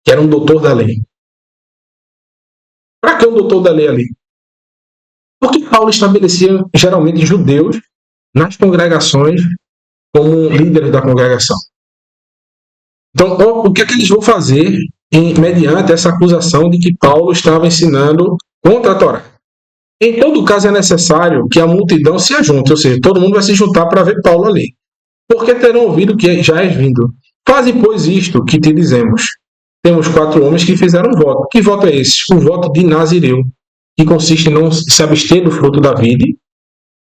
que era um doutor da lei? Para que um doutor da lei ali? Porque Paulo estabelecia geralmente judeus nas congregações como líderes da congregação. Então, o que é que eles vão fazer mediante essa acusação de que Paulo estava ensinando contra a Torá? Em todo caso, é necessário que a multidão se ajunte, ou seja, todo mundo vai se juntar para ver Paulo ali. Porque terão ouvido que já és vindo. Faze, pois, isto que te dizemos. Temos 4 homens que fizeram um voto. Que voto é esse? O voto de Nazireu, que consiste em não se abster do fruto da vide,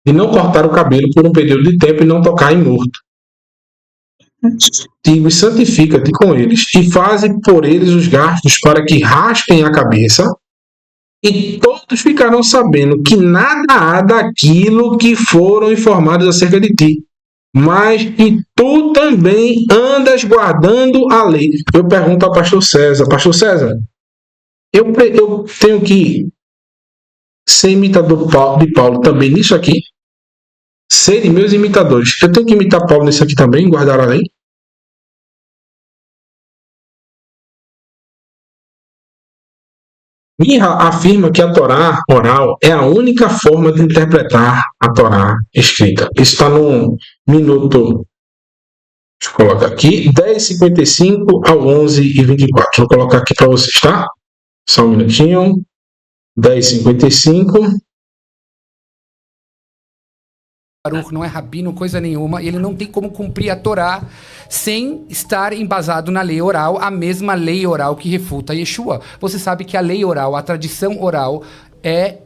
de não cortar o cabelo por um período de tempo e não tocar em morto. E santifica-te com eles, e faze por eles os gastos para que raspem a cabeça, e todos ficarão sabendo que nada há daquilo que foram informados acerca de ti, mas que tu também andas guardando a lei. Eu pergunto ao pastor César, eu tenho que ser imitador de Paulo também nisso aqui? Serem meus imitadores. Eu tenho que imitar Paulo nisso aqui também, guardar a lei? Mirra afirma que a Torá oral é a única forma de interpretar a Torá escrita. Isso está no minuto, deixa eu colocar aqui, 10h55 ao 11h24. Vou colocar aqui para vocês, tá? Só um minutinho. 10h55. Baruch não é rabino, coisa nenhuma, e ele não tem como cumprir a Torá sem estar embasado na lei oral, a mesma lei oral que refuta Yeshua. Você sabe que a lei oral, a tradição oral, é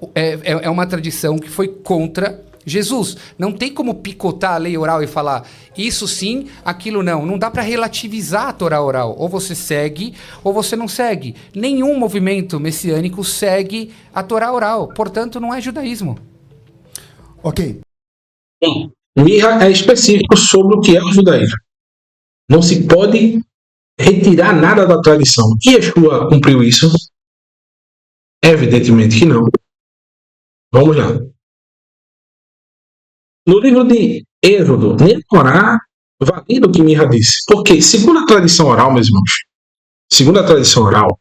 uma tradição que foi contra Jesus. Não tem como picotar a lei oral e falar isso sim, aquilo não. Não dá para relativizar a Torá oral. Ou você segue, ou você não segue. Nenhum movimento messiânico segue a Torá oral. Portanto, não é judaísmo. Ok. Mirra é específico sobre o que é o judaísmo. Não se pode retirar nada da tradição. E Yeshua cumpriu isso? Evidentemente que não. Vamos lá. No livro de Êxodo, nem a Torá valida o que Mirra disse. Porque, segundo a tradição oral, meus irmãos, segundo a tradição oral,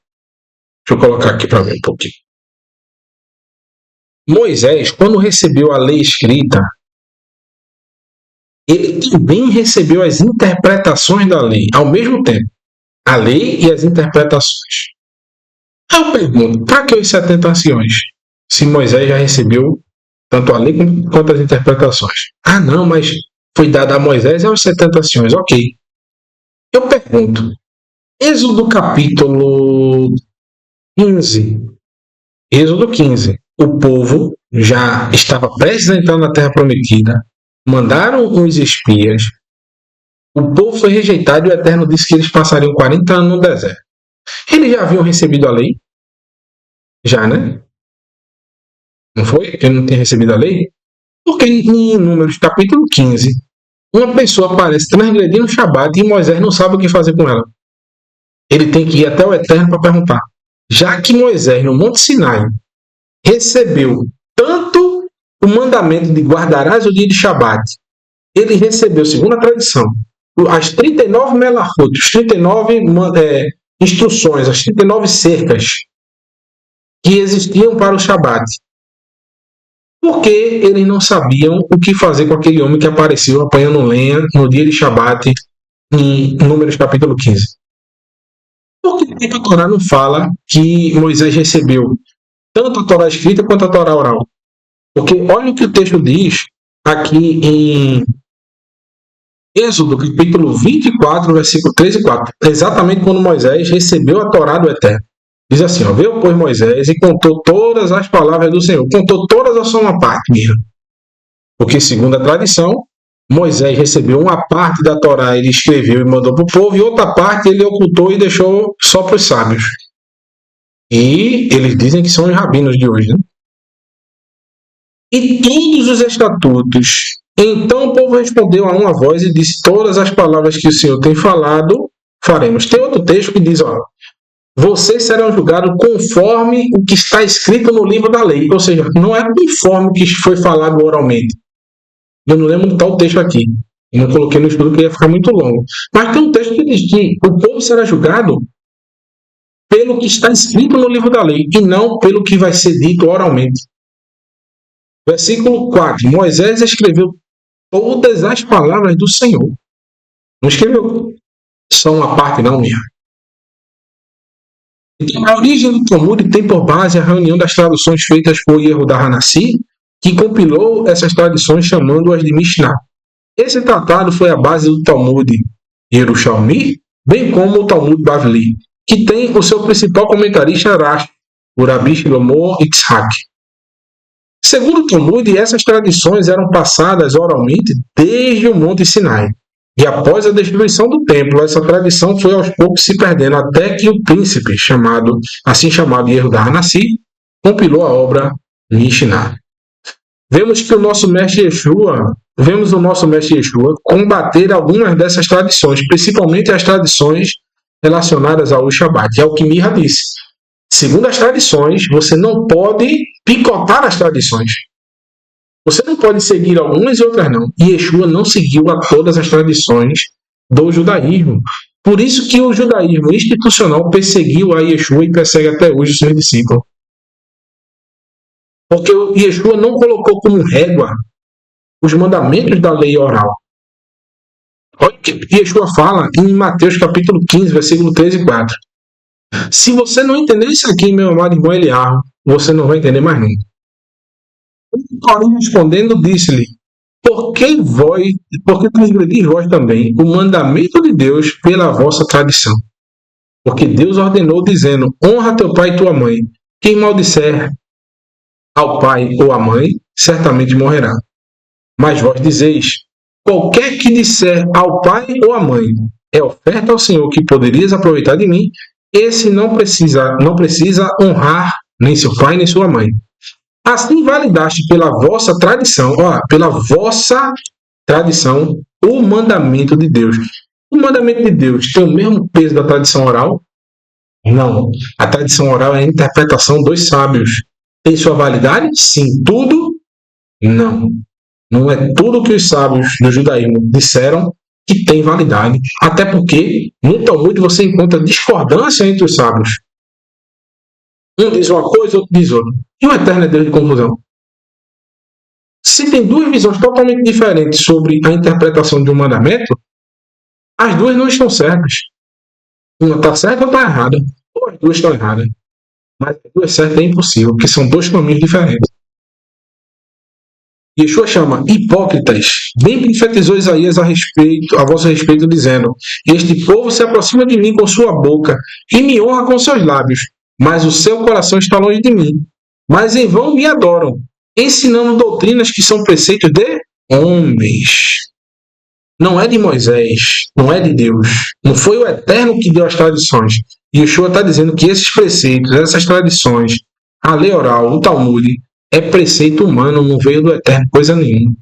deixa eu colocar aqui para ver um pouquinho. Moisés, quando recebeu a lei escrita, ele também recebeu as interpretações da lei, ao mesmo tempo. A lei e as interpretações. Eu pergunto, para que os 70 anciões? Se Moisés já recebeu tanto a lei quanto as interpretações. Ah, não, mas foi dada a Moisés e aos 70 anciões. Ok. Eu pergunto, Êxodo capítulo 15. Êxodo 15. O povo já estava prestes a entrar na Terra Prometida. Mandaram os espias. O povo foi rejeitado e o Eterno disse que eles passariam 40 anos no deserto. Eles já haviam recebido a lei? Já, né? Não foi? Ele não tinha recebido a lei? Porque em Números capítulo 15, uma pessoa aparece transgredindo o Shabat e Moisés não sabe o que fazer com ela. Ele tem que ir até o Eterno para perguntar. Já que Moisés, no Monte Sinai, recebeu tanto o mandamento de guardarás o dia de Shabat, ele recebeu, segundo a tradição, as 39 melachot, os 39 instruções, as 39 cercas que existiam para o Shabat. Porque eles não sabiam o que fazer com aquele homem que apareceu apanhando lenha no dia de Shabat, em Números capítulo 15. Por que a Torá não fala que Moisés recebeu tanto a Torá escrita quanto a Torá oral? Porque olha o que o texto diz aqui em Êxodo capítulo 24, versículo 3 e 4. Exatamente quando Moisés recebeu a Torá do Eterno. Diz assim, veio pois Moisés e contou todas as palavras do Senhor. Contou todas a só uma parte mesmo. Porque segundo a tradição, Moisés recebeu uma parte da Torá, ele escreveu e mandou para o povo, e outra parte ele ocultou e deixou só para os sábios. E eles dizem que são os rabinos de hoje, né? E todos os estatutos. Então o povo respondeu a uma voz e disse, todas as palavras que o Senhor tem falado, faremos. Tem outro texto que diz, vocês serão julgados conforme o que está escrito no livro da lei. Ou seja, não é conforme o que foi falado oralmente. Eu não lembro de tal texto aqui. Eu não coloquei no estudo porque ia ficar muito longo. Mas tem um texto que diz que o povo será julgado pelo que está escrito no livro da lei e não pelo que vai ser dito oralmente. Versículo 4. Moisés escreveu todas as palavras do Senhor. Não escreveu só uma parte, não, minha. Então, a origem do Talmud tem por base a reunião das traduções feitas por Yehuda Hanassi, que compilou essas tradições chamando-as de Mishnah. Esse tratado foi a base do Talmud Yerushalmi, bem como o Talmud Bavli, que tem o seu principal comentarista Rashi, o Rabi Shlomo Yitzhak. Segundo o Talmud, essas tradições eram passadas oralmente desde o Monte Sinai. E após a destruição do templo, essa tradição foi aos poucos se perdendo até que o príncipe, assim chamado Yehuda Hanassi, compilou a obra Mishnah. Vemos o nosso mestre Yeshua combater algumas dessas tradições, principalmente as tradições relacionadas ao Shabat. É o que Mira disse. Segundo as tradições, você não pode picotar as tradições. Você não pode seguir algumas e outras não. E Yeshua não seguiu a todas as tradições do judaísmo. Por isso que o judaísmo institucional perseguiu a Yeshua e persegue até hoje os seus discípulos. Porque o Yeshua não colocou como régua os mandamentos da lei oral. Olha o que Yeshua fala em Mateus capítulo 15, versículo 3 e 4. Se você não entender isso aqui, meu amado irmão Eliarro, você não vai entender mais nunca. Porém, respondendo, disse-lhe: Por que transgredis vós também o mandamento de Deus pela vossa tradição? Porque Deus ordenou, dizendo: Honra teu pai e tua mãe. Quem maldisser ao pai ou à mãe, certamente morrerá. Mas vós dizeis: Qualquer que disser ao pai ou à mãe, é oferta ao Senhor que poderias aproveitar de mim, esse não precisa honrar nem seu pai nem sua mãe. Assim validaste pela vossa tradição, o mandamento de Deus. O mandamento de Deus tem o mesmo peso da tradição oral? Não. A tradição oral é a interpretação dos sábios. Tem sua validade? Sim. Tudo? Não. Não é tudo que os sábios do judaísmo disseram que tem validade. Até porque no Talmud você encontra discordância entre os sábios. Um diz uma coisa, outro diz outra. E o eterno é Deus de confusão. Se tem duas visões totalmente diferentes sobre a interpretação de um mandamento, as duas não estão certas. Uma está certa ou está errada. Ou as duas estão erradas. Mas as duas certas é impossível, porque são dois caminhos diferentes. Yeshua chama hipócritas. Bem profetizou Isaías a vosso respeito, dizendo: Este povo se aproxima de mim com sua boca e me honra com seus lábios, mas o seu coração está longe de mim. Mas em vão me adoram, ensinando doutrinas que são preceitos de homens. Não é de Moisés, não é de Deus. Não foi o Eterno que deu as tradições. Yeshua está dizendo que esses preceitos, essas tradições, a lei oral, o Talmud, é preceito humano, não veio do Eterno coisa nenhuma.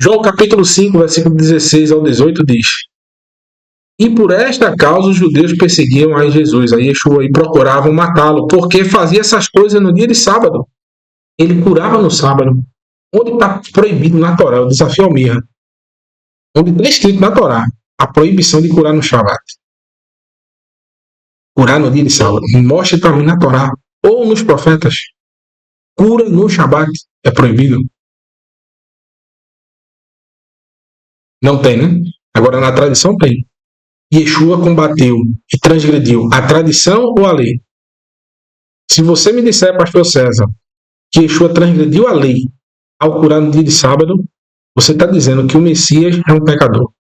João capítulo 5, versículo 16 ao 18 diz: E por esta causa os judeus perseguiam a Jesus, a Yeshua, e procuravam matá-lo, porque fazia essas coisas no dia de sábado. Ele curava no sábado. Onde está proibido na Torá, o desafio ao Mirra. Onde está escrito na Torá a proibição de curar no Shabat. Curar no dia de sábado. Mostre para mim na Torá ou nos profetas. Cura no Shabat é proibido. Não tem, né? Agora na tradição tem. Yeshua combateu e transgrediu a tradição ou a lei? Se você me disser, pastor César, que Yeshua transgrediu a lei ao curar no dia de sábado, você está dizendo que o Messias é um pecador.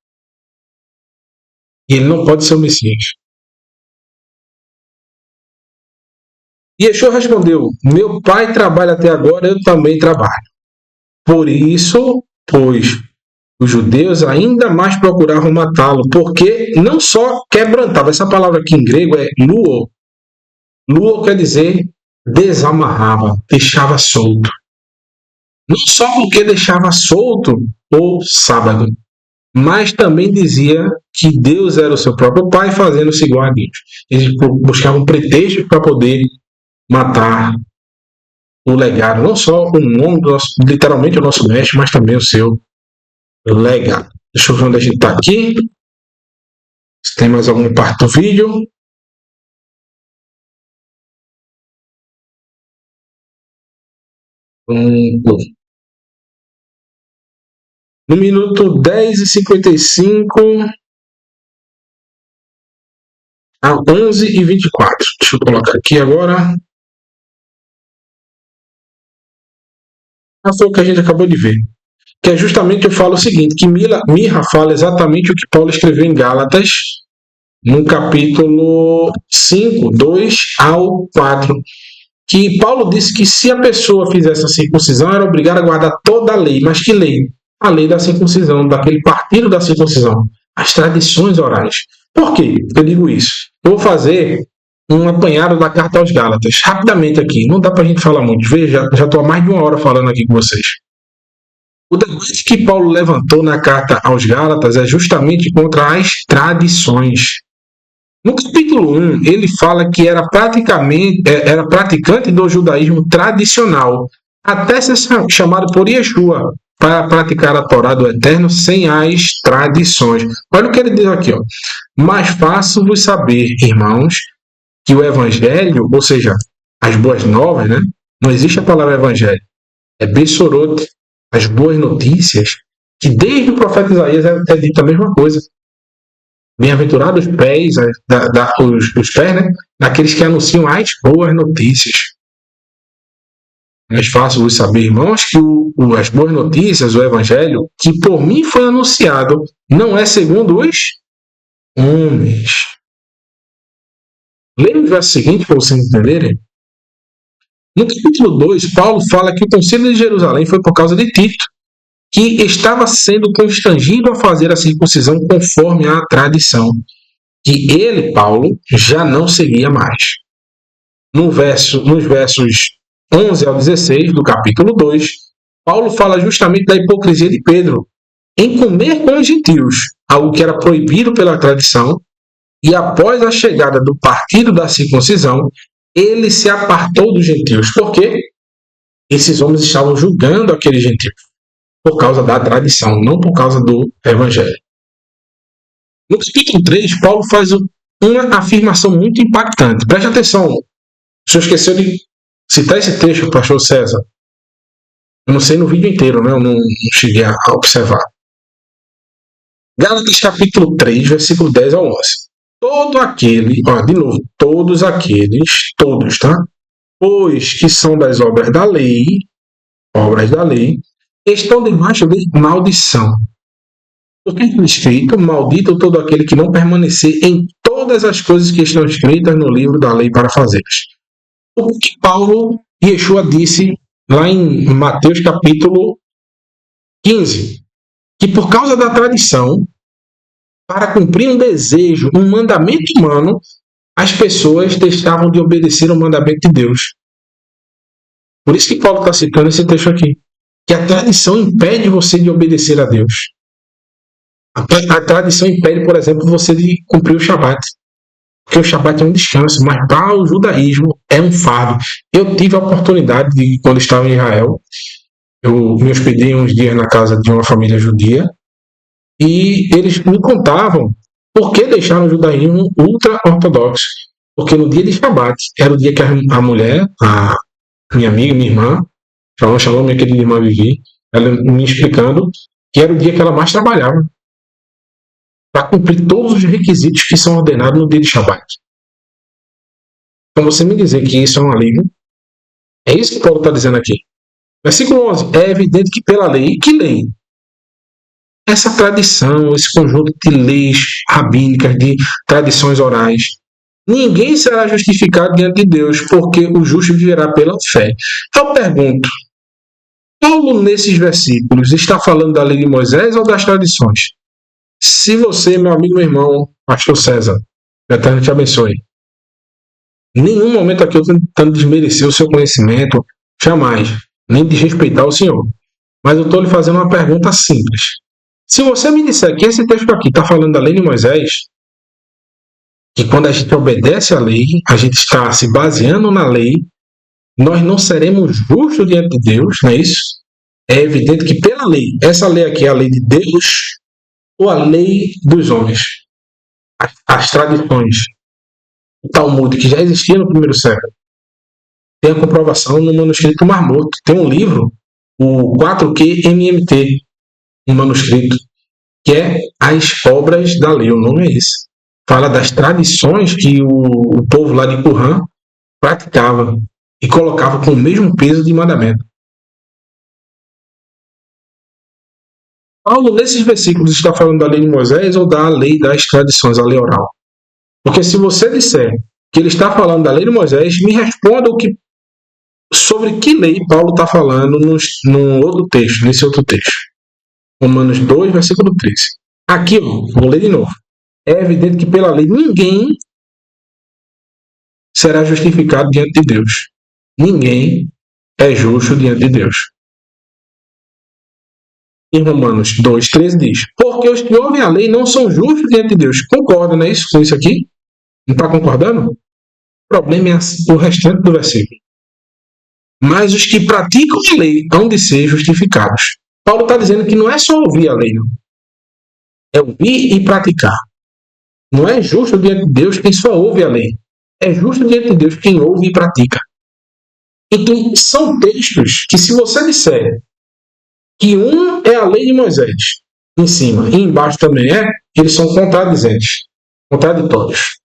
E ele não pode ser o Messias. E Yeshua respondeu: Meu pai trabalha até agora, eu também trabalho. Por isso, pois, os judeus ainda mais procuravam matá-lo, porque não só quebrantava, essa palavra aqui em grego é luo. Luo quer dizer desamarrava, deixava solto. Não só porque deixava solto o sábado, mas também dizia que Deus era o seu próprio pai, fazendo-se igual a Deus. Eles buscavam pretextos para poder matar o legado, não só o nome do nosso, literalmente o nosso mestre, mas também o seu legado. Deixa eu ver onde a gente está aqui. Se tem mais alguma parte do vídeo. No minuto 10:55, a 11:24. Deixa eu colocar aqui agora. Foi o que a gente acabou de ver. Que é justamente, eu falo o seguinte, que Mirra fala exatamente o que Paulo escreveu em Gálatas, no capítulo 5, 2-4, que Paulo disse que se a pessoa fizesse a circuncisão, era obrigada a guardar toda a lei. Mas que lei? A lei da circuncisão, daquele partido da circuncisão, as tradições orais. Por que eu digo isso? Eu vou fazer um apanhado da carta aos Gálatas, rapidamente aqui, não dá pra gente falar muito. Veja, já estou há mais de 1 hora falando aqui com vocês. O debate que Paulo levantou na carta aos Gálatas é justamente contra as tradições. No capítulo 1, ele fala que era praticante do judaísmo tradicional, até ser chamado por Yeshua para praticar a Torá do Eterno sem as tradições. Olha o que ele diz aqui, ó. Mas faço-vos saber, irmãos, que o Evangelho, ou seja, as boas novas, né? Não existe a palavra Evangelho. É Bessorot, as boas notícias, que desde o profeta Isaías é dito a mesma coisa. Bem-aventurados os pés, os pés, né? Daqueles que anunciam as boas notícias. Mas faço-vos saber, irmãos, que as boas notícias, o Evangelho, que por mim foi anunciado, não é segundo os homens. Leia o verso seguinte para vocês entenderem. No capítulo 2, Paulo fala que o concílio de Jerusalém foi por causa de Tito, que estava sendo constrangido a fazer a circuncisão conforme a tradição, que ele, Paulo, já não seguia mais. Nos versos 11-16 do capítulo 2, Paulo fala justamente da hipocrisia de Pedro em comer com os gentios, algo que era proibido pela tradição, e após a chegada do partido da circuncisão, ele se apartou dos gentios. Por quê? Esses homens estavam julgando aqueles gentios por causa da tradição, não por causa do evangelho. No capítulo 3, Paulo faz uma afirmação muito impactante. Preste atenção. O senhor esqueceu de citar esse trecho, pastor César. Eu não sei no vídeo inteiro, né? Eu não cheguei a observar. Gálatas capítulo 3, versículo 10 ao 11. Todo aquele, de novo, todos aqueles, todos, tá? Pois que são das obras da lei, estão debaixo de maldição. Porque está escrito, maldito todo aquele que não permanecer em todas as coisas que estão escritas no livro da lei para fazê-las. O que Paulo e Yeshua disse lá em Mateus capítulo 15, que por causa da tradição, para cumprir um desejo, um mandamento humano, as pessoas deixavam de obedecer ao mandamento de Deus. Por isso que Paulo está citando esse texto aqui. Que a tradição impede você de obedecer a Deus. A tradição impede, por exemplo, você de cumprir o Shabat. Porque o Shabat é um descanso, mas para o judaísmo é um fardo. Eu tive a oportunidade de, quando estava em Israel, eu me hospedei uns dias na casa de uma família judia, e eles me contavam por que deixaram o judaísmo ultra-ortodoxo. Porque no dia de Shabat, era o dia que a mulher, a minha amiga, minha irmã, Shalom, minha querida irmã Vivi, ela me explicando que era o dia que ela mais trabalhava para cumprir todos os requisitos que são ordenados no dia de Shabat. Então você me dizer que isso é um alívio, é isso que Paulo está dizendo aqui. Versículo 11. É evidente que pela lei, que lei? Essa tradição, esse conjunto de leis rabínicas, de tradições orais, ninguém será justificado diante de Deus, porque o justo viverá pela fé. Eu pergunto, Paulo, nesses versículos, está falando da lei de Moisés ou das tradições? Se você, meu amigo, meu irmão, pastor César, que Eterno te abençoe, em nenhum momento aqui eu estou tentando desmerecer o seu conhecimento, jamais, nem desrespeitar o senhor. Mas eu estou lhe fazendo uma pergunta simples. Se você me disser que esse texto aqui está falando da lei de Moisés, que quando a gente obedece à lei, a gente está se baseando na lei, nós não seremos justos diante de Deus, não é isso? É evidente que pela lei, essa lei aqui é a lei de Deus ou a lei dos homens? As tradições, o Talmud, que já existia no primeiro século, tem a comprovação no manuscrito Mar Morto. Tem um livro, o 4Q MMT, um manuscrito, que é As Obras da Lei. O nome é esse. fala das tradições que o povo lá de Qumran praticava e colocava com o mesmo peso de mandamento. Paulo, nesses versículos, está falando da lei de Moisés ou da lei das tradições, a lei oral? Porque se você disser que ele está falando da lei de Moisés, me responda sobre que lei Paulo está falando no outro texto, nesse outro texto. Romanos 2, versículo 13. Aqui, vou ler de novo. É evidente que pela lei ninguém será justificado diante de Deus. Ninguém é justo diante de Deus. Em Romanos 2, 13 diz: porque os que ouvem a lei não são justos diante de Deus. Concorda, não é isso? Com isso aqui? Não está concordando? O problema é o restante do versículo. Mas os que praticam a lei hão de ser justificados. Paulo está dizendo que não é só ouvir a lei, não. É ouvir e praticar. Não é justo diante de Deus quem só ouve a lei. É justo diante de Deus quem ouve e pratica. Então, são textos que, se você disser que um é a lei de Moisés, em cima, e embaixo também eles são contradizentes, contraditórios.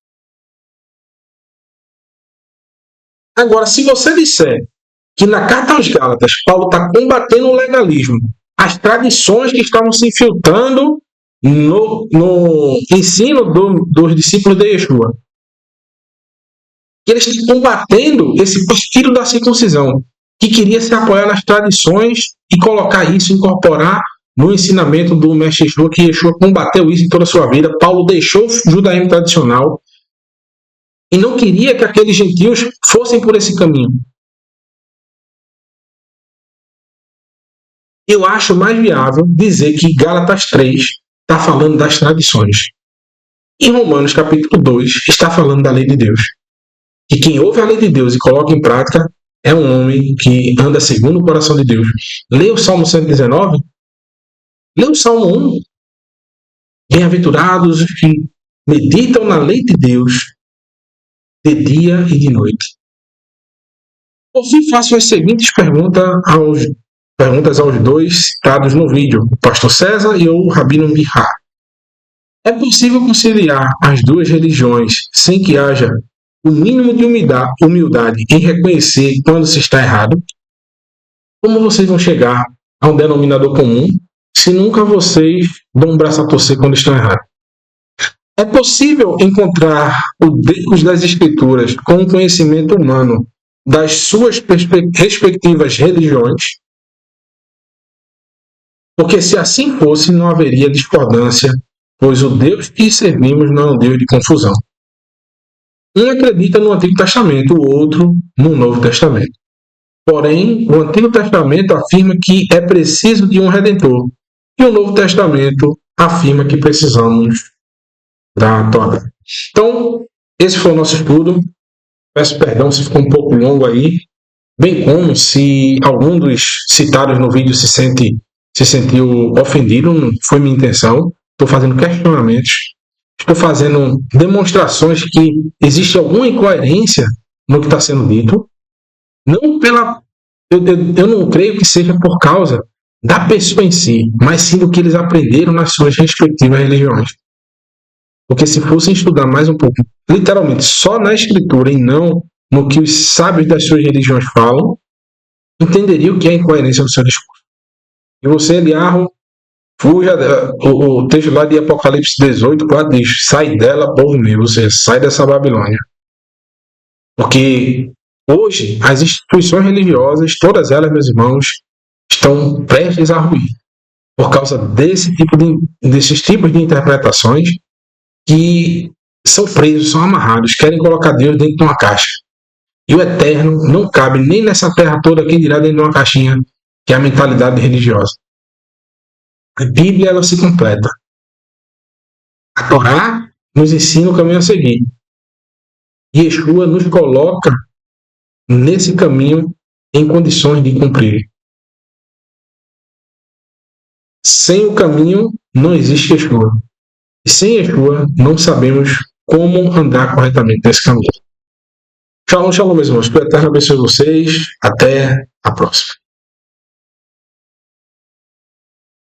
Agora, se você disser que na carta aos Gálatas, Paulo está combatendo o legalismo, as tradições que estavam se infiltrando no ensino dos discípulos de Yeshua, que eles estão combatendo esse partido da circuncisão, que queria se apoiar nas tradições e colocar isso, incorporar no ensinamento do mestre Yeshua, que Yeshua combateu isso em toda a sua vida. Paulo deixou o judaísmo tradicional e não queria que aqueles gentios fossem por esse caminho. Eu acho mais viável dizer que Gálatas 3 está falando das tradições. E Romanos capítulo 2 está falando da lei de Deus. E quem ouve a lei de Deus e coloca em prática é um homem que anda segundo o coração de Deus. Leia o Salmo 119. Leia o Salmo 1. Bem-aventurados os que meditam na lei de Deus de dia e de noite. Por fim, faço as seguintes perguntas aos dois citados no vídeo, o pastor César e o Rabino Mihar. É possível conciliar as duas religiões sem que haja o mínimo de humildade em reconhecer quando se está errado? Como vocês vão chegar a um denominador comum se nunca vocês dão um braço a torcer quando estão errados? É possível encontrar o Deus das Escrituras com o conhecimento humano das suas respectivas religiões? Porque se assim fosse, não haveria discordância, pois o Deus que servimos não é um Deus de confusão. Um acredita no Antigo Testamento, o outro no Novo Testamento. Porém, o Antigo Testamento afirma que é preciso de um Redentor, e o Novo Testamento afirma que precisamos da Torá. Então, esse foi o nosso estudo. Peço perdão se ficou um pouco longo aí, bem como se algum dos citados no vídeo se sentiu ofendido, não foi minha intenção. Estou fazendo questionamentos, estou fazendo demonstrações que existe alguma incoerência no que está sendo dito. Não eu não creio que seja por causa da pessoa em si, mas sim do que eles aprenderam nas suas respectivas religiões. Porque se fossem estudar mais um pouco, literalmente só na escritura e não no que os sábios das suas religiões falam, entenderiam o que é a incoerência do seu discurso. E você, Eliarro, fuja. O texto lá de Apocalipse 18, 4 diz: sai dela, povo meu, ou seja, sai dessa Babilônia. Porque hoje as instituições religiosas, todas elas, meus irmãos, estão prestes a ruir por causa desses tipos de interpretações que são presos, são amarrados, querem colocar Deus dentro de uma caixa. E o eterno não cabe nem nessa terra toda, quem dirá dentro de uma caixinha, que é a mentalidade religiosa. A Bíblia, ela se completa. A Torá nos ensina o caminho a seguir. E Yeshua nos coloca nesse caminho em condições de cumprir. Sem o caminho não existe Yeshua. E sem Yeshua não sabemos como andar corretamente nesse caminho. Shalom, shalom, meus irmãos. Que o Eterno abençoe vocês. Até a próxima.